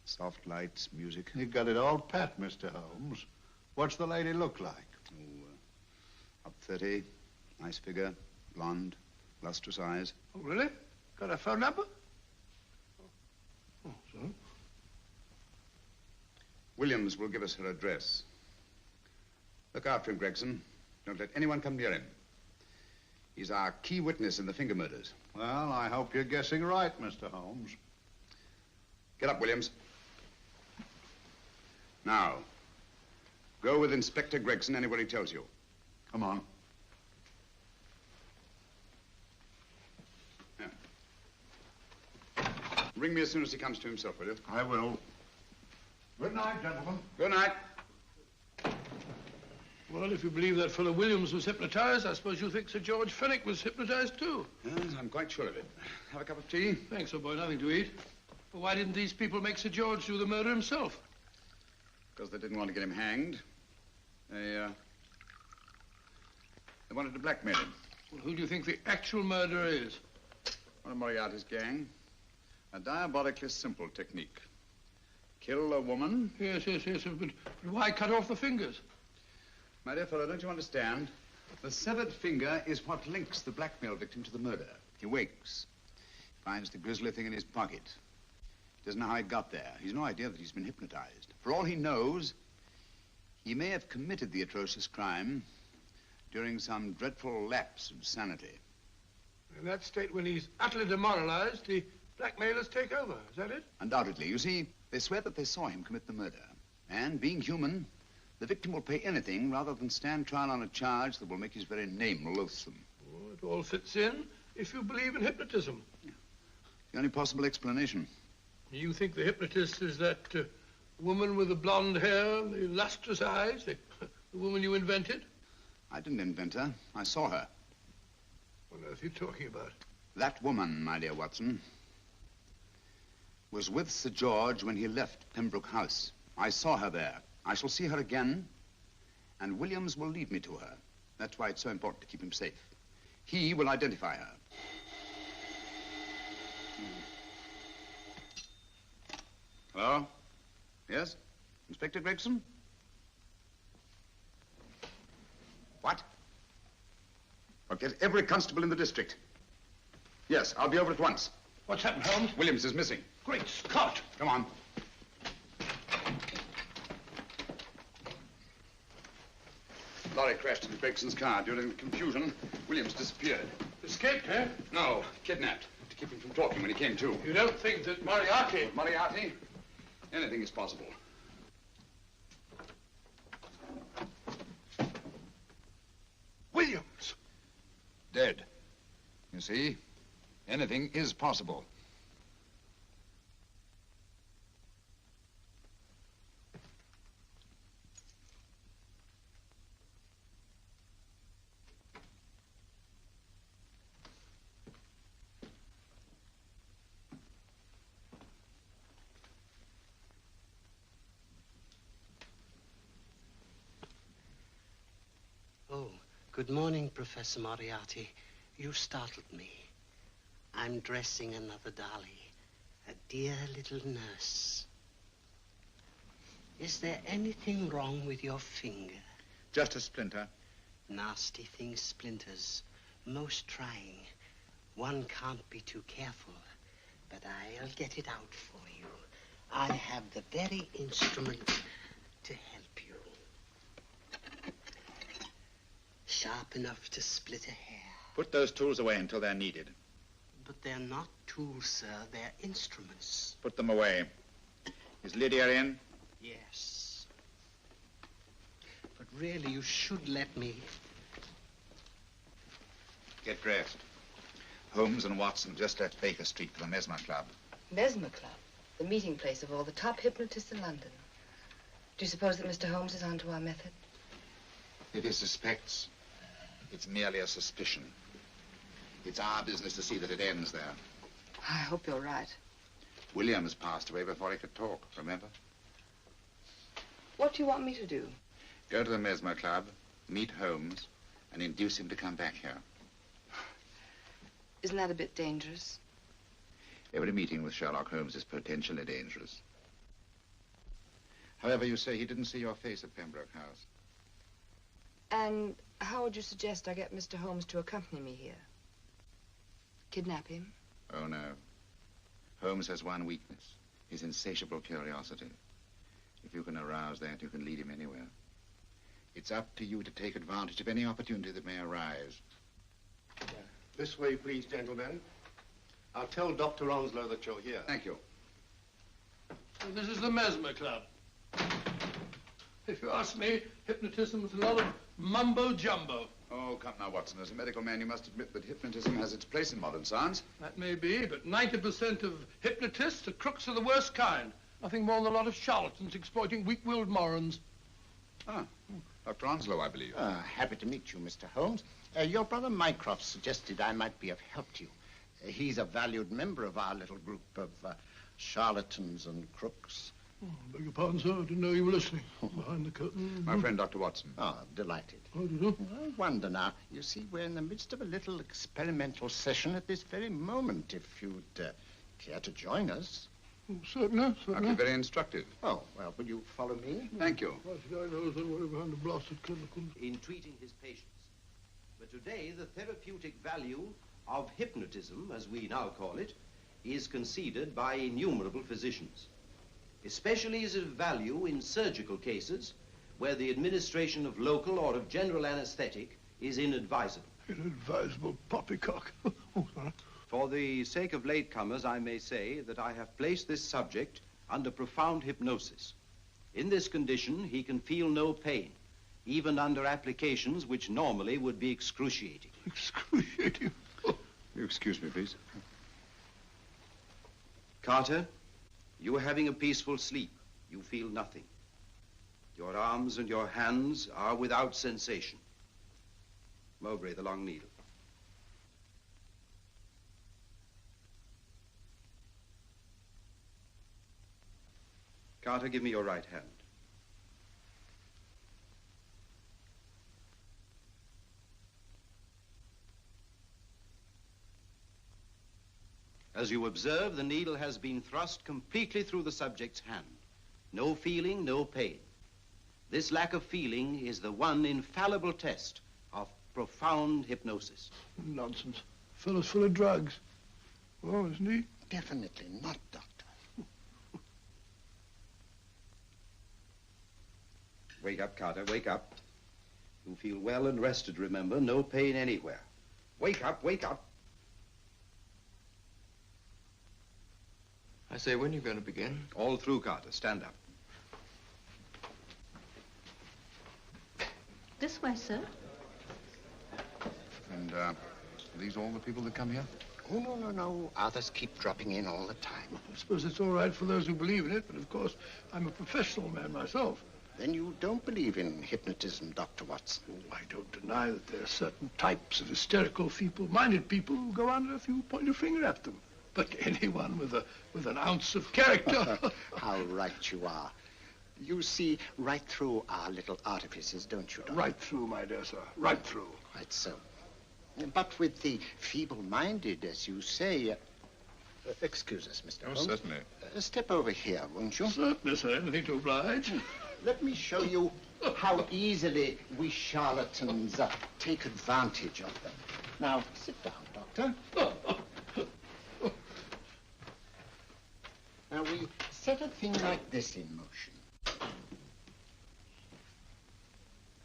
soft lights, music. You got it all pat, Mr. Holmes. What's the lady look like? Up 30, nice figure, blonde, lustrous eyes. Oh, really? Got a phone number? Oh, so? Williams will give us her address. Look after him, Gregson. Don't let anyone come near him. He's our key witness in the finger murders. Well, I hope you're guessing right, Mr. Holmes. Get up, Williams. Now, go with Inspector Gregson anywhere he tells you. Come on. Yeah. Ring me as soon as he comes to himself, will you? I will. Good night, gentlemen. Good night. Well, if you believe that fellow Williams was hypnotized, I suppose you think Sir George Fenwick was hypnotized too. Yes, I'm quite sure of it. Have a cup of tea? Thanks, old boy. Nothing to eat. But why didn't these people make Sir George do the murder himself? Because they didn't want to get him hanged. They wanted to blackmail him. Well, who do you think the actual murderer is? One of Moriarty's gang. A diabolically simple technique. Kill a woman. Yes. But why cut off the fingers? My dear fellow, don't you understand? The severed finger is what links the blackmail victim to the murder. He wakes, finds the grisly thing in his pocket. He doesn't know how it got there. He's no idea that he's been hypnotized. For all he knows, he may have committed the atrocious crime during some dreadful lapse of sanity. In that state, when he's utterly demoralized, the blackmailers take over. Is that it? Undoubtedly. You see, they swear that they saw him commit the murder. And being human, the victim will pay anything rather than stand trial on a charge that will make his very name loathsome. Oh, it all fits in if you believe in hypnotism. Yeah. The only possible explanation. You think the hypnotist is that woman with the blonde hair and the lustrous eyes, the woman you invented? I didn't invent her. I saw her. What on earth are you talking about? That woman, my dear Watson, was with Sir George when he left Pembroke House. I saw her there. I shall see her again, and Williams will lead me to her. That's why it's so important to keep him safe. He will identify her. Hello? Yes? Inspector Gregson? What? I'll get every constable in the district. Yes, I'll be over at once. What's happened, Holmes? Williams is missing. Great Scott! Come on. Lorry crashed into Gregson's car. During the confusion, Williams disappeared. Escaped, eh? No, kidnapped. To keep him from talking when he came to. You don't think that Moriarty... Moriarty? Anything is possible. Williams! Dead. You see? Anything is possible. Oh, good morning, Professor Moriarty. You startled me. I'm dressing another dolly, a dear little nurse. Is there anything wrong with your finger? Just a splinter. Nasty thing, splinters. Most trying. One can't be too careful, but I'll get it out for you. I have the very instrument to help you. Sharp enough to split a hair. Put those tools away until they're needed. But they're not tools, sir. They're instruments. Put them away. Is Lydia in? Yes. But really, you should let me. Get dressed. Holmes and Watson just left Baker Street for the Mesmer Club. Mesmer Club? The meeting place of all the top hypnotists in London. Do you suppose that Mr. Holmes is onto our method? If he suspects, it's merely a suspicion. It's our business to see that it ends there. I hope you're right. Williams passed away before he could talk, remember? What do you want me to do? Go to the Mesmer Club, meet Holmes, and induce him to come back here. Isn't that a bit dangerous? Every meeting with Sherlock Holmes is potentially dangerous. However, you say he didn't see your face at Pembroke House. And how would you suggest I get Mr. Holmes to accompany me here? Kidnap him? Oh, no. Holmes has one weakness, his insatiable curiosity. If you can arouse that, you can lead him anywhere. It's It's up to you to take advantage of any opportunity that may arise. This way, please, gentlemen. I'll tell Dr. Onslow that you're here. Thank you. So this is the Mesmer Club. If you ask me, hypnotism is a lot of mumbo-jumbo. Oh, come now, Watson. As a medical man, you must admit that hypnotism has its place in modern science. That may be, but 90% of hypnotists are crooks of the worst kind. Nothing more than a lot of charlatans exploiting weak-willed morons. Ah, Dr. Onslow, I believe. Happy to meet you, Mr. Holmes. Your brother Mycroft suggested I might be of help to you. He's a valued member of our little group of charlatans and crooks. Oh, beg your pardon, sir. I didn't know you were listening. Behind the curtain. My friend, Dr. Watson. Oh, delighted. How do you do? I wonder now. You see, we're in the midst of a little experimental session at this very moment. If you'd care to join us. Oh, certainly, certainly. That'd be very instructive. Oh, well, will you follow me? Thank you. Well, the guy knows then what behind the blasted clinical. In treating his patients. But today, the therapeutic value of hypnotism, as we now call it, is conceded by innumerable physicians. Especially is it of value in surgical cases where the administration of local or of general anesthetic is inadvisable. Inadvisable poppycock. Oh, sorry. For the sake of latecomers, I may say that I have placed this subject under profound hypnosis. In this condition, he can feel no pain, even under applications which normally would be excruciating. Excruciating? You excuse me, please. Carter, you are having a peaceful sleep. You feel nothing. Your arms and your hands are without sensation. Mowbray, the long needle. Carter, give me your right hand. As you observe, the needle has been thrust completely through the subject's hand. No feeling, no pain. This lack of feeling is the one infallible test of profound hypnosis. Nonsense. Fellow's full of drugs. Oh, isn't he? Definitely not, Doctor. Wake up, Carter, wake up. You feel well and rested, remember. No pain anywhere. Wake up, wake up. I say, when are you going to begin? All through, Carter. Stand up. This way, sir. And, are these all the people that come here? Oh, no, no, no. Others keep dropping in all the time. I suppose it's all right for those who believe in it, but of course, I'm a professional man myself. Then you don't believe in hypnotism, Dr. Watson? Oh, I don't deny that there are certain types of hysterical, feeble-minded people who go under if you point your finger at them. But anyone with an ounce of character... How right you are. You see right through our little artifices, don't you, Doctor? Right through, my dear sir. Right through. Quite so. But with the feeble-minded, as you say... excuse us, Mr. Holmes. Certainly. Step over here, won't you? Certainly, sir. Anything to oblige. Let me show you how easily we charlatans take advantage of them. Now, sit down, Doctor. Now, we set a thing like this in motion.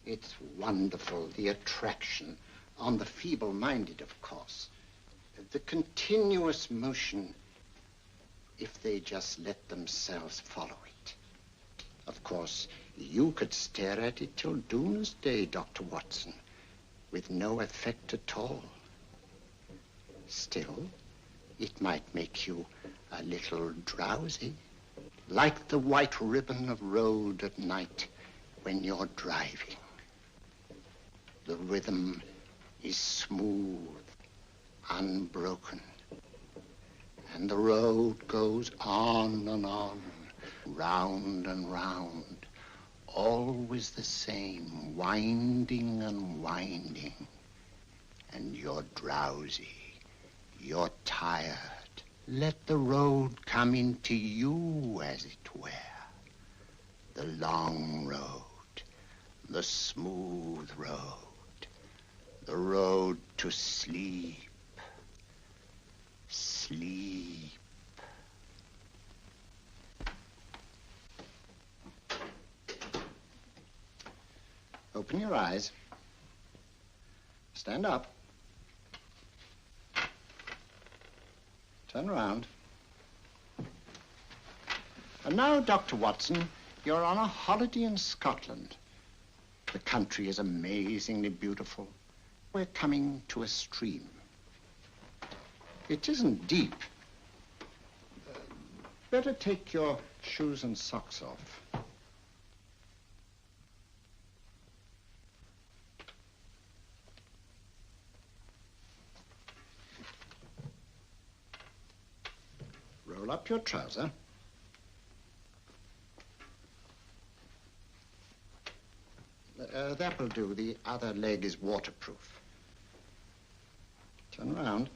It's wonderful, the attraction on the feeble-minded, of course. The continuous motion, if they just let themselves follow it. Of course, you could stare at it till doomsday, Dr. Watson, with no effect at all. Still, it might make you a little drowsy, like the white ribbon of road at night when you're driving. The rhythm is smooth, unbroken, and the road goes on and on, round and round, always the same, winding and winding. And you're drowsy, you're tired. Let the road come into you, as it were. The long road, the smooth road, the road to sleep. Sleep. Open your eyes. Stand up. Turn around. And now, Dr. Watson, you're on a holiday in Scotland. The country is amazingly beautiful. We're coming to a stream. It isn't deep. Better take your shoes and socks off. Roll up your trouser. That will do. The other leg is waterproof. Turn around.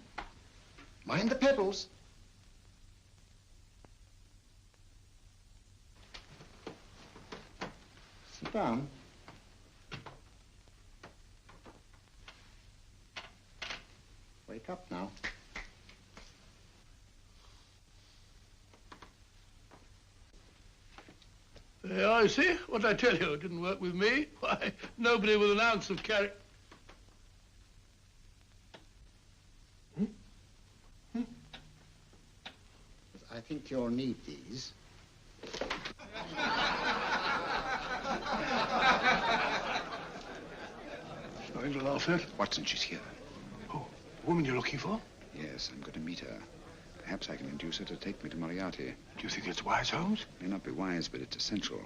Mind the pedals. Sit down. Wake up now. There, I see. What did I tell you? It didn't work with me. Why, nobody with an ounce of character. I think you'll need these. Nothing to laugh at. Watson, she's here. Oh, the woman you're looking for? Yes, I'm going to meet her. Perhaps I can induce her to take me to Moriarty. Do you think it's wise, Holmes? May not be wise, but it's essential.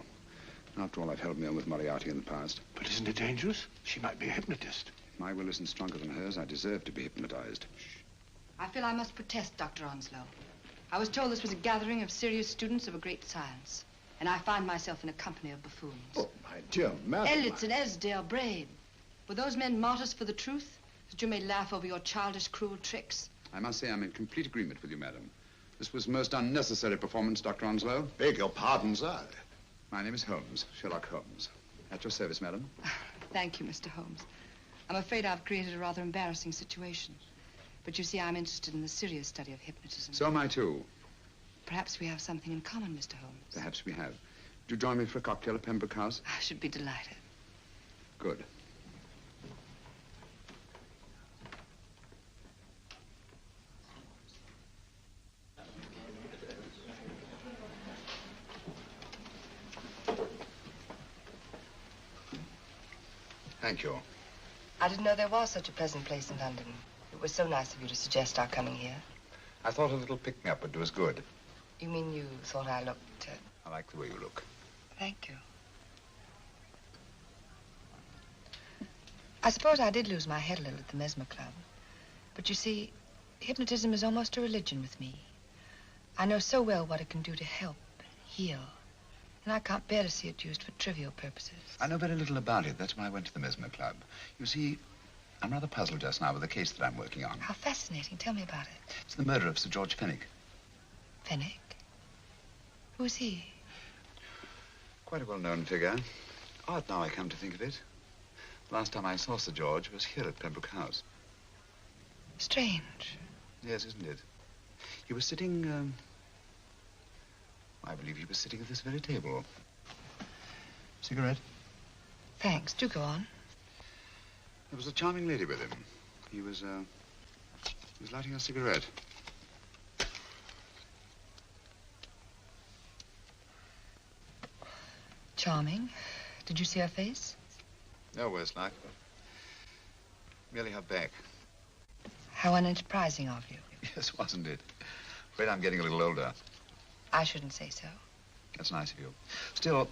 After all, I've held me on with Moriarty in the past. But isn't it dangerous? She might be a hypnotist. If my will isn't stronger than hers, I deserve to be hypnotized. I feel I must protest, Dr. Onslow. I was told this was a gathering of serious students of a great science, and I find myself in a company of buffoons. Oh, my dear madam. Elliots and Esdale, Braid. Were those men martyrs for the truth, that you may laugh over your childish, cruel tricks? I must say I'm in complete agreement with you, madam. This was most unnecessary performance, Dr. Onslow. Beg your pardon, sir. My name is Holmes, Sherlock Holmes. At your service, madam. Thank you, Mr. Holmes. I'm afraid I've created a rather embarrassing situation. But you see, I'm interested in the serious study of hypnotism. So am I, too. Perhaps we have something in common, Mr. Holmes. Perhaps we have. Do you join me for a cocktail at Pembroke House? I should be delighted. Good. Thank you. I didn't know there was such a pleasant place in London. It was so nice of you to suggest our coming here. I thought a little pick-me-up would do us good. You mean you thought I looked... I like the way you look. Thank you. I suppose I did lose my head a little at the Mesmer Club. But you see, hypnotism is almost a religion with me. I know so well what it can do to help, heal. And I can't bear to see it used for trivial purposes. I know very little about it. That's why I went to the Mesmer Club. You see, I'm rather puzzled just now with the case that I'm working on. How fascinating. Tell me about it. It's the murder of Sir George Fenwick. Fenwick? Who's he? Quite a well-known figure. Odd now I come to think of it. Last time I saw Sir George was here at Pembroke House. Strange. Yes, isn't it? He was sitting, I believe he was sitting at this very table. Cigarette? Thanks. Do go on. There was a charming lady with him. He was lighting a cigarette. Charming. Did you see her face? No worse luck. Merely her back. How unenterprising of you. Yes, wasn't it? Afraid I'm getting a little older. I shouldn't say so. That's nice of you. Still,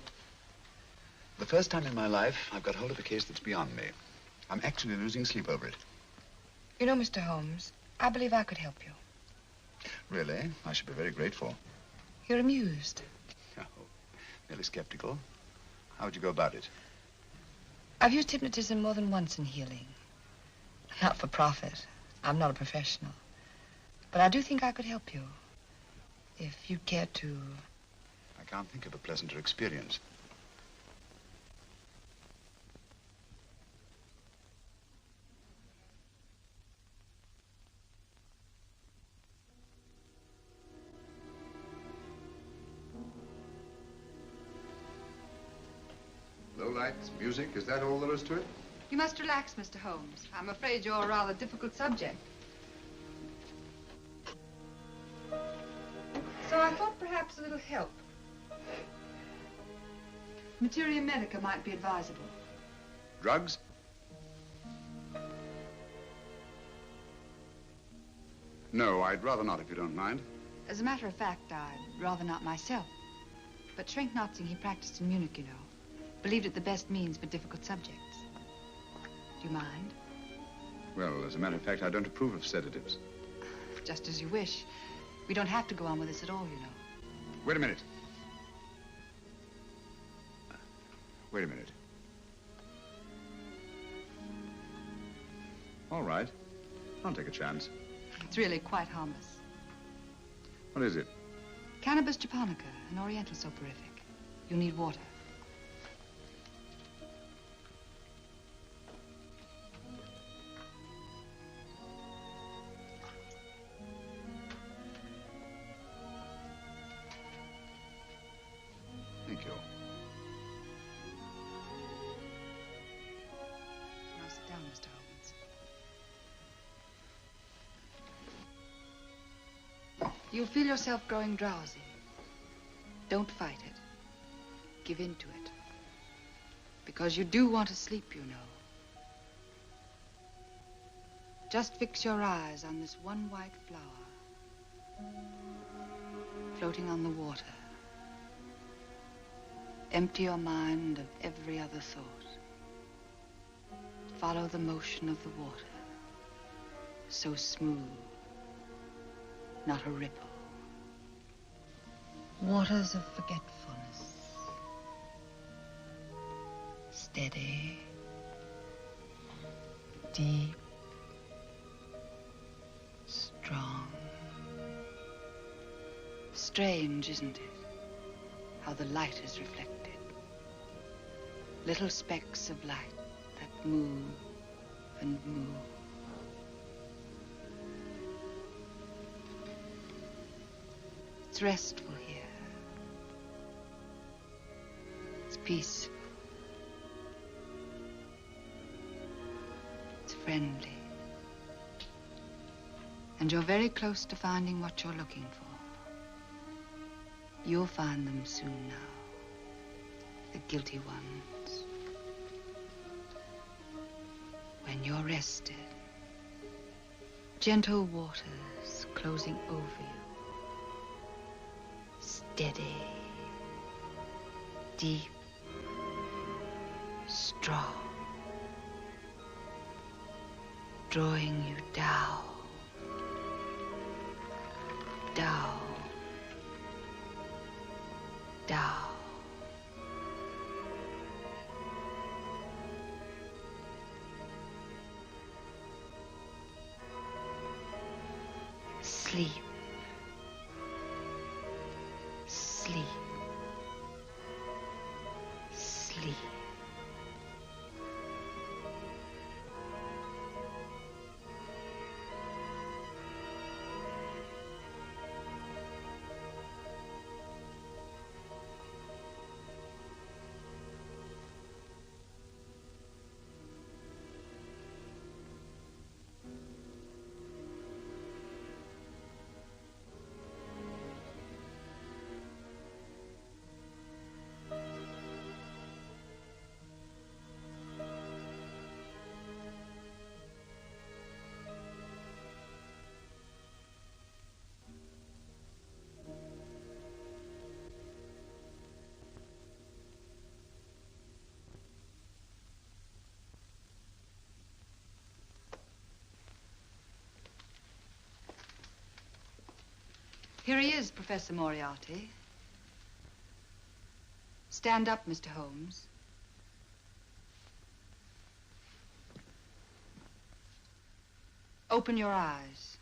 the first time in my life, I've got hold of a case that's beyond me. I'm actually losing sleep over it. You know, Mr. Holmes, I believe I could help you. Really? I should be very grateful. You're amused. No, merely skeptical. How would you go about it? I've used hypnotism more than once in healing. Not for profit. I'm not a professional. But I do think I could help you. If you'd care to... I can't think of a pleasanter experience. Low lights, music, is that all there is to it? You must relax, Mr. Holmes. I'm afraid you're a rather difficult subject. So I thought perhaps a little help. Materia medica might be advisable. Drugs? No, I'd rather not, if you don't mind. As a matter of fact, I'd rather not myself. But Schrenk-Notzing, he practiced in Munich, you know. Believed it the best means for difficult subjects. Do you mind? Well, as a matter of fact, I don't approve of sedatives. Just as you wish. We don't have to go on with this at all, you know. Wait a minute. Wait a minute. All right. I'll take a chance. It's really quite harmless. What is it? Cannabis japonica, an oriental soporific. You'll need water. Thank you. Now sit down, Mr. Holmes. You'll feel yourself growing drowsy. Don't fight it. Give in to it. Because you do want to sleep, you know. Just fix your eyes on this one white flower floating on the water. Empty your mind of every other thought. Follow the motion of the water. So smooth, not a ripple. Waters of forgetfulness. Steady. Deep. Strong. Strange, isn't it? How the light is reflected. Little specks of light that move and move. It's restful here. It's peaceful. It's friendly. And you're very close to finding what you're looking for. You'll find them soon now. The guilty ones. When you're rested. Gentle waters closing over you. Steady. Deep. Strong. Drawing you down. Down. Down. Sleep. Sleep. Sleep. Here he is, Professor Moriarty. Stand up, Mr. Holmes. Open your eyes.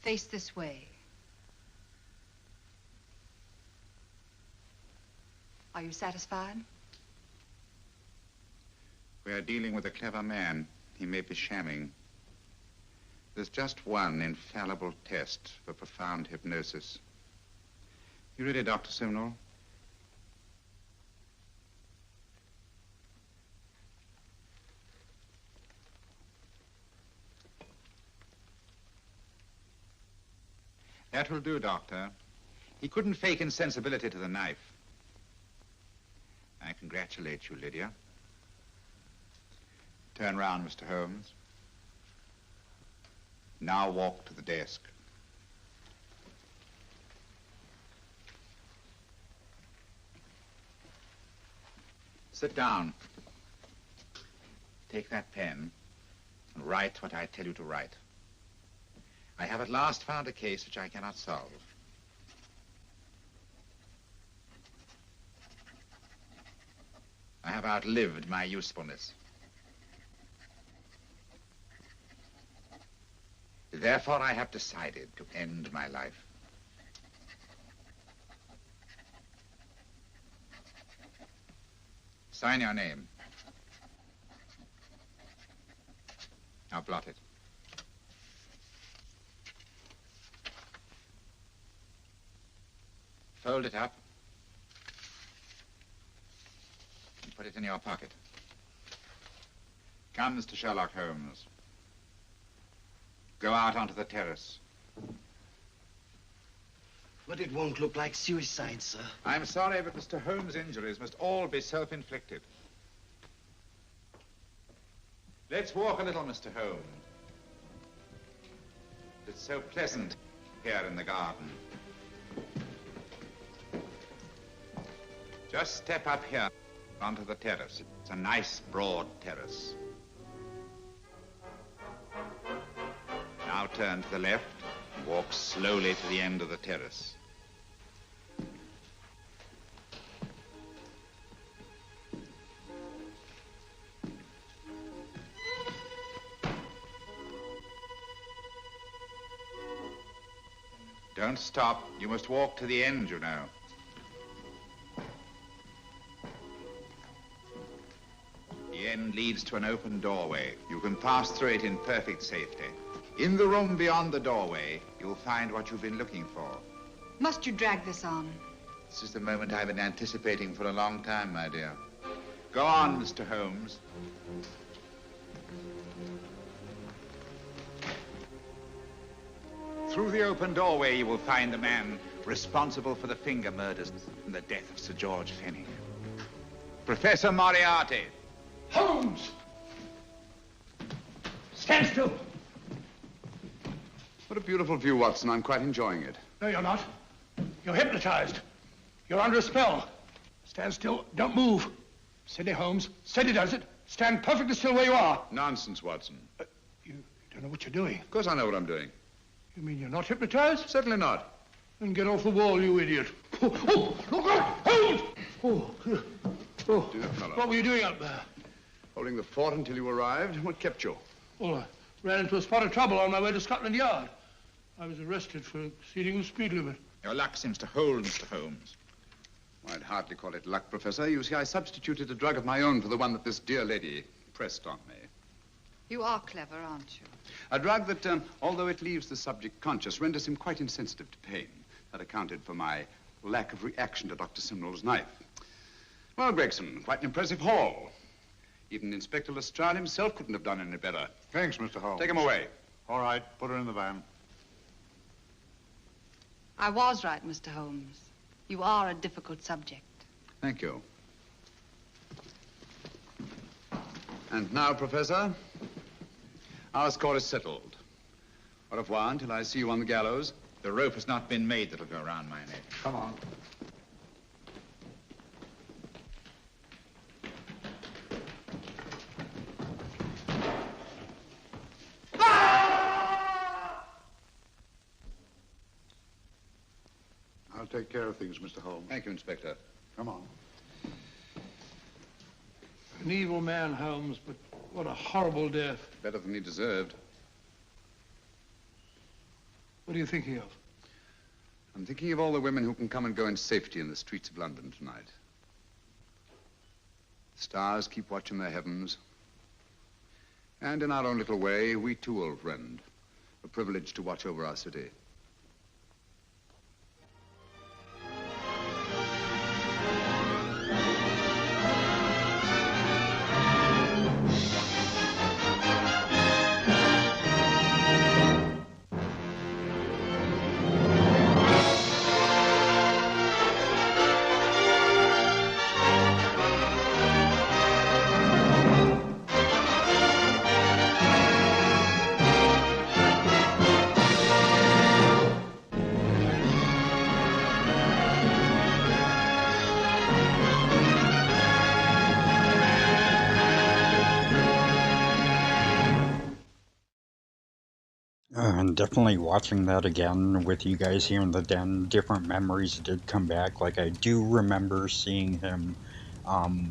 Face this way. Are you satisfied? We are dealing with a clever man. He may be shamming. There's just one infallible test for profound hypnosis. You ready, Dr. Simnel? That will do, Doctor. He couldn't fake insensibility to the knife. I congratulate you, Lydia. Turn round, Mr. Holmes. Now walk to the desk. Sit down. Take that pen and write what I tell you to write. I have at last found a case which I cannot solve. I have outlived my usefulness. Therefore, I have decided to end my life. Sign your name. Now blot it. Fold it up and put it in your pocket. Come, Mr. Sherlock Holmes. Go out onto the terrace. But it won't look like suicide, sir. I'm sorry, but Mr. Holmes' injuries must all be self-inflicted. Let's walk a little, Mr. Holmes. It's so pleasant here in the garden. Just step up here onto the terrace. It's a nice, broad terrace. Now turn to the left and walk slowly to the end of the terrace. Don't stop. You must walk to the end, you know. The end leads to an open doorway. You can pass through it in perfect safety. In the room beyond the doorway, you'll find what you've been looking for. Must you drag this on? This is the moment I've been anticipating for a long time, my dear. Go on, Mr. Holmes. Through the open doorway, you will find the man responsible for the finger murders and the death of Sir George Fenning. Professor Moriarty. Holmes! Stand still. What a beautiful view, Watson. I'm quite enjoying it. No, you're not. You're hypnotized. You're under a spell. Stand still. Don't move. Steady, Holmes. Steady does it. Stand perfectly still where you are. Nonsense, Watson. You don't know what you're doing. Of course I know what I'm doing. You mean you're not hypnotized? Certainly not. Then get off the wall, you idiot. Oh, look out! Holmes! Oh, Dear fellow. What were you doing up there? Holding the fort until you arrived. What kept you? Well, I ran into a spot of trouble on my way to Scotland Yard. I was arrested for exceeding the speed limit. Your luck seems to hold, Mr. Holmes. I'd hardly call it luck, Professor. You see, I substituted a drug of my own for the one that this dear lady pressed on me. You are clever, aren't you? A drug that, although it leaves the subject conscious, renders him quite insensitive to pain. That accounted for my lack of reaction to Dr. Simnel's knife. Well, Gregson, quite an impressive haul. Even Inspector Lestrade himself couldn't have done any better. Thanks, Mr. Holmes. Take him away. All right, put her in the van. I was right, Mr. Holmes. You are a difficult subject. Thank you. And now, Professor, our score is settled. Au revoir until I see you on the gallows. The rope has not been made that'll go around my neck. Come on. I'll take care of things, Mr. Holmes. Thank you, Inspector. Come on. An evil man, Holmes, but what a horrible death. Better than he deserved. What are you thinking of? I'm thinking of all the women who can come and go in safety in the streets of London tonight. Stars keep watch in the heavens. And in our own little way, we too, old friend, are privileged to watch over our city. and definitely watching that again with you guys here in the den, different memories did come back. Like, I do remember seeing him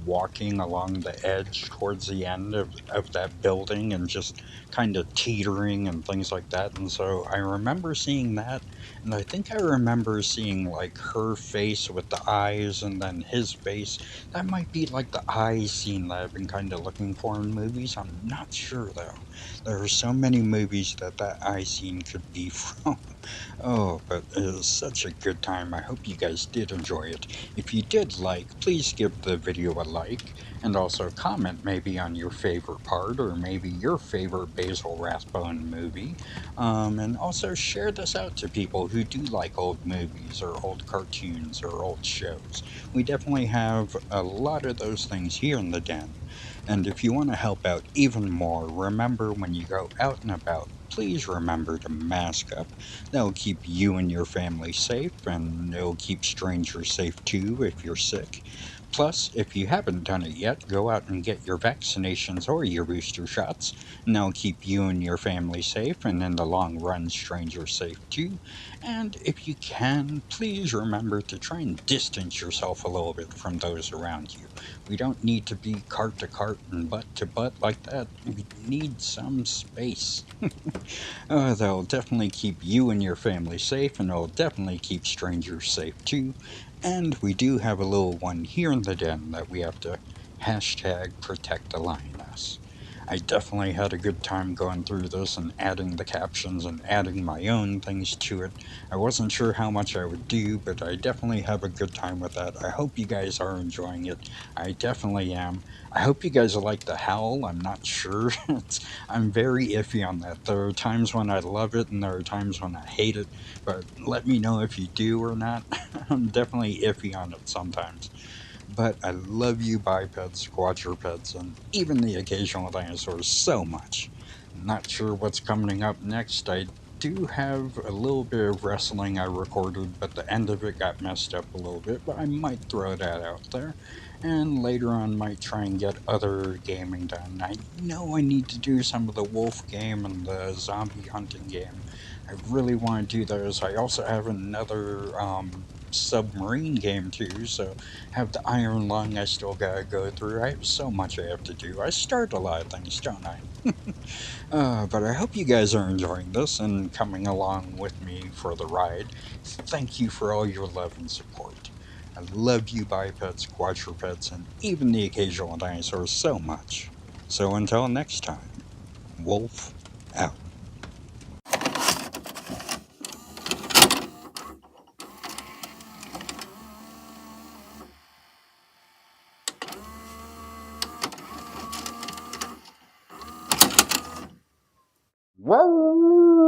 walking along the edge towards the end of that building and just kind of teetering and things like that. And so I remember seeing that. And I think I remember seeing like her face with the eyes and then his face. That might be like the eyes scene that I've been kind of looking for in movies. I'm not sure though. There are so many movies that that eye scene could be from. Oh, but it was such a good time. I hope you guys did enjoy it. If you did like, please give the video a like and also comment maybe on your favorite part or maybe your favorite Basil Rathbone movie. And also share this out to people who do like old movies or old cartoons or old shows. We definitely have a lot of those things here in the den. And if you want to help out even more, remember when you go out and about, please remember to mask up. That'll keep you and your family safe, and it'll keep strangers safe too if you're sick. Plus, if you haven't done it yet, go out and get your vaccinations or your booster shots, and that'll keep you and your family safe, and in the long run, strangers safe too. And if you can, please remember to try and distance yourself a little bit from those around you. We don't need to be cart to cart and butt to butt like that. We need some space. That'll definitely keep you and your family safe, and it'll definitely keep strangers safe too. And we do have a little one here in the den that we have to hashtag protect the lioness. I definitely had a good time going through this and adding the captions and adding my own things to it. I wasn't sure how much I would do, but I definitely have a good time with that. I hope you guys are enjoying it. I definitely am. I hope you guys like the howl. I'm not sure. I'm very iffy on that. There are times when I love it and there are times when I hate it, but let me know if you do or not. I'm definitely iffy on it sometimes. But I love you bipeds, quadrupeds, and even the occasional dinosaurs so much. Not sure what's coming up next. I do have a little bit of wrestling I recorded, but the end of it got messed up a little bit, but I might throw that out there. And later on might try and get other gaming done. I know I need to do some of the wolf game and the zombie hunting game. I really want to do those. I also have another submarine game too, so have the iron lung I still gotta go through. I have so much I have to do. I start a lot of things, don't I? But I hope you guys are enjoying this and coming along with me for the ride. Thank you for all your love and support. I love you bipeds, quadrupeds, and even the occasional dinosaurs so much. So until next time, Wolf out. Whoa!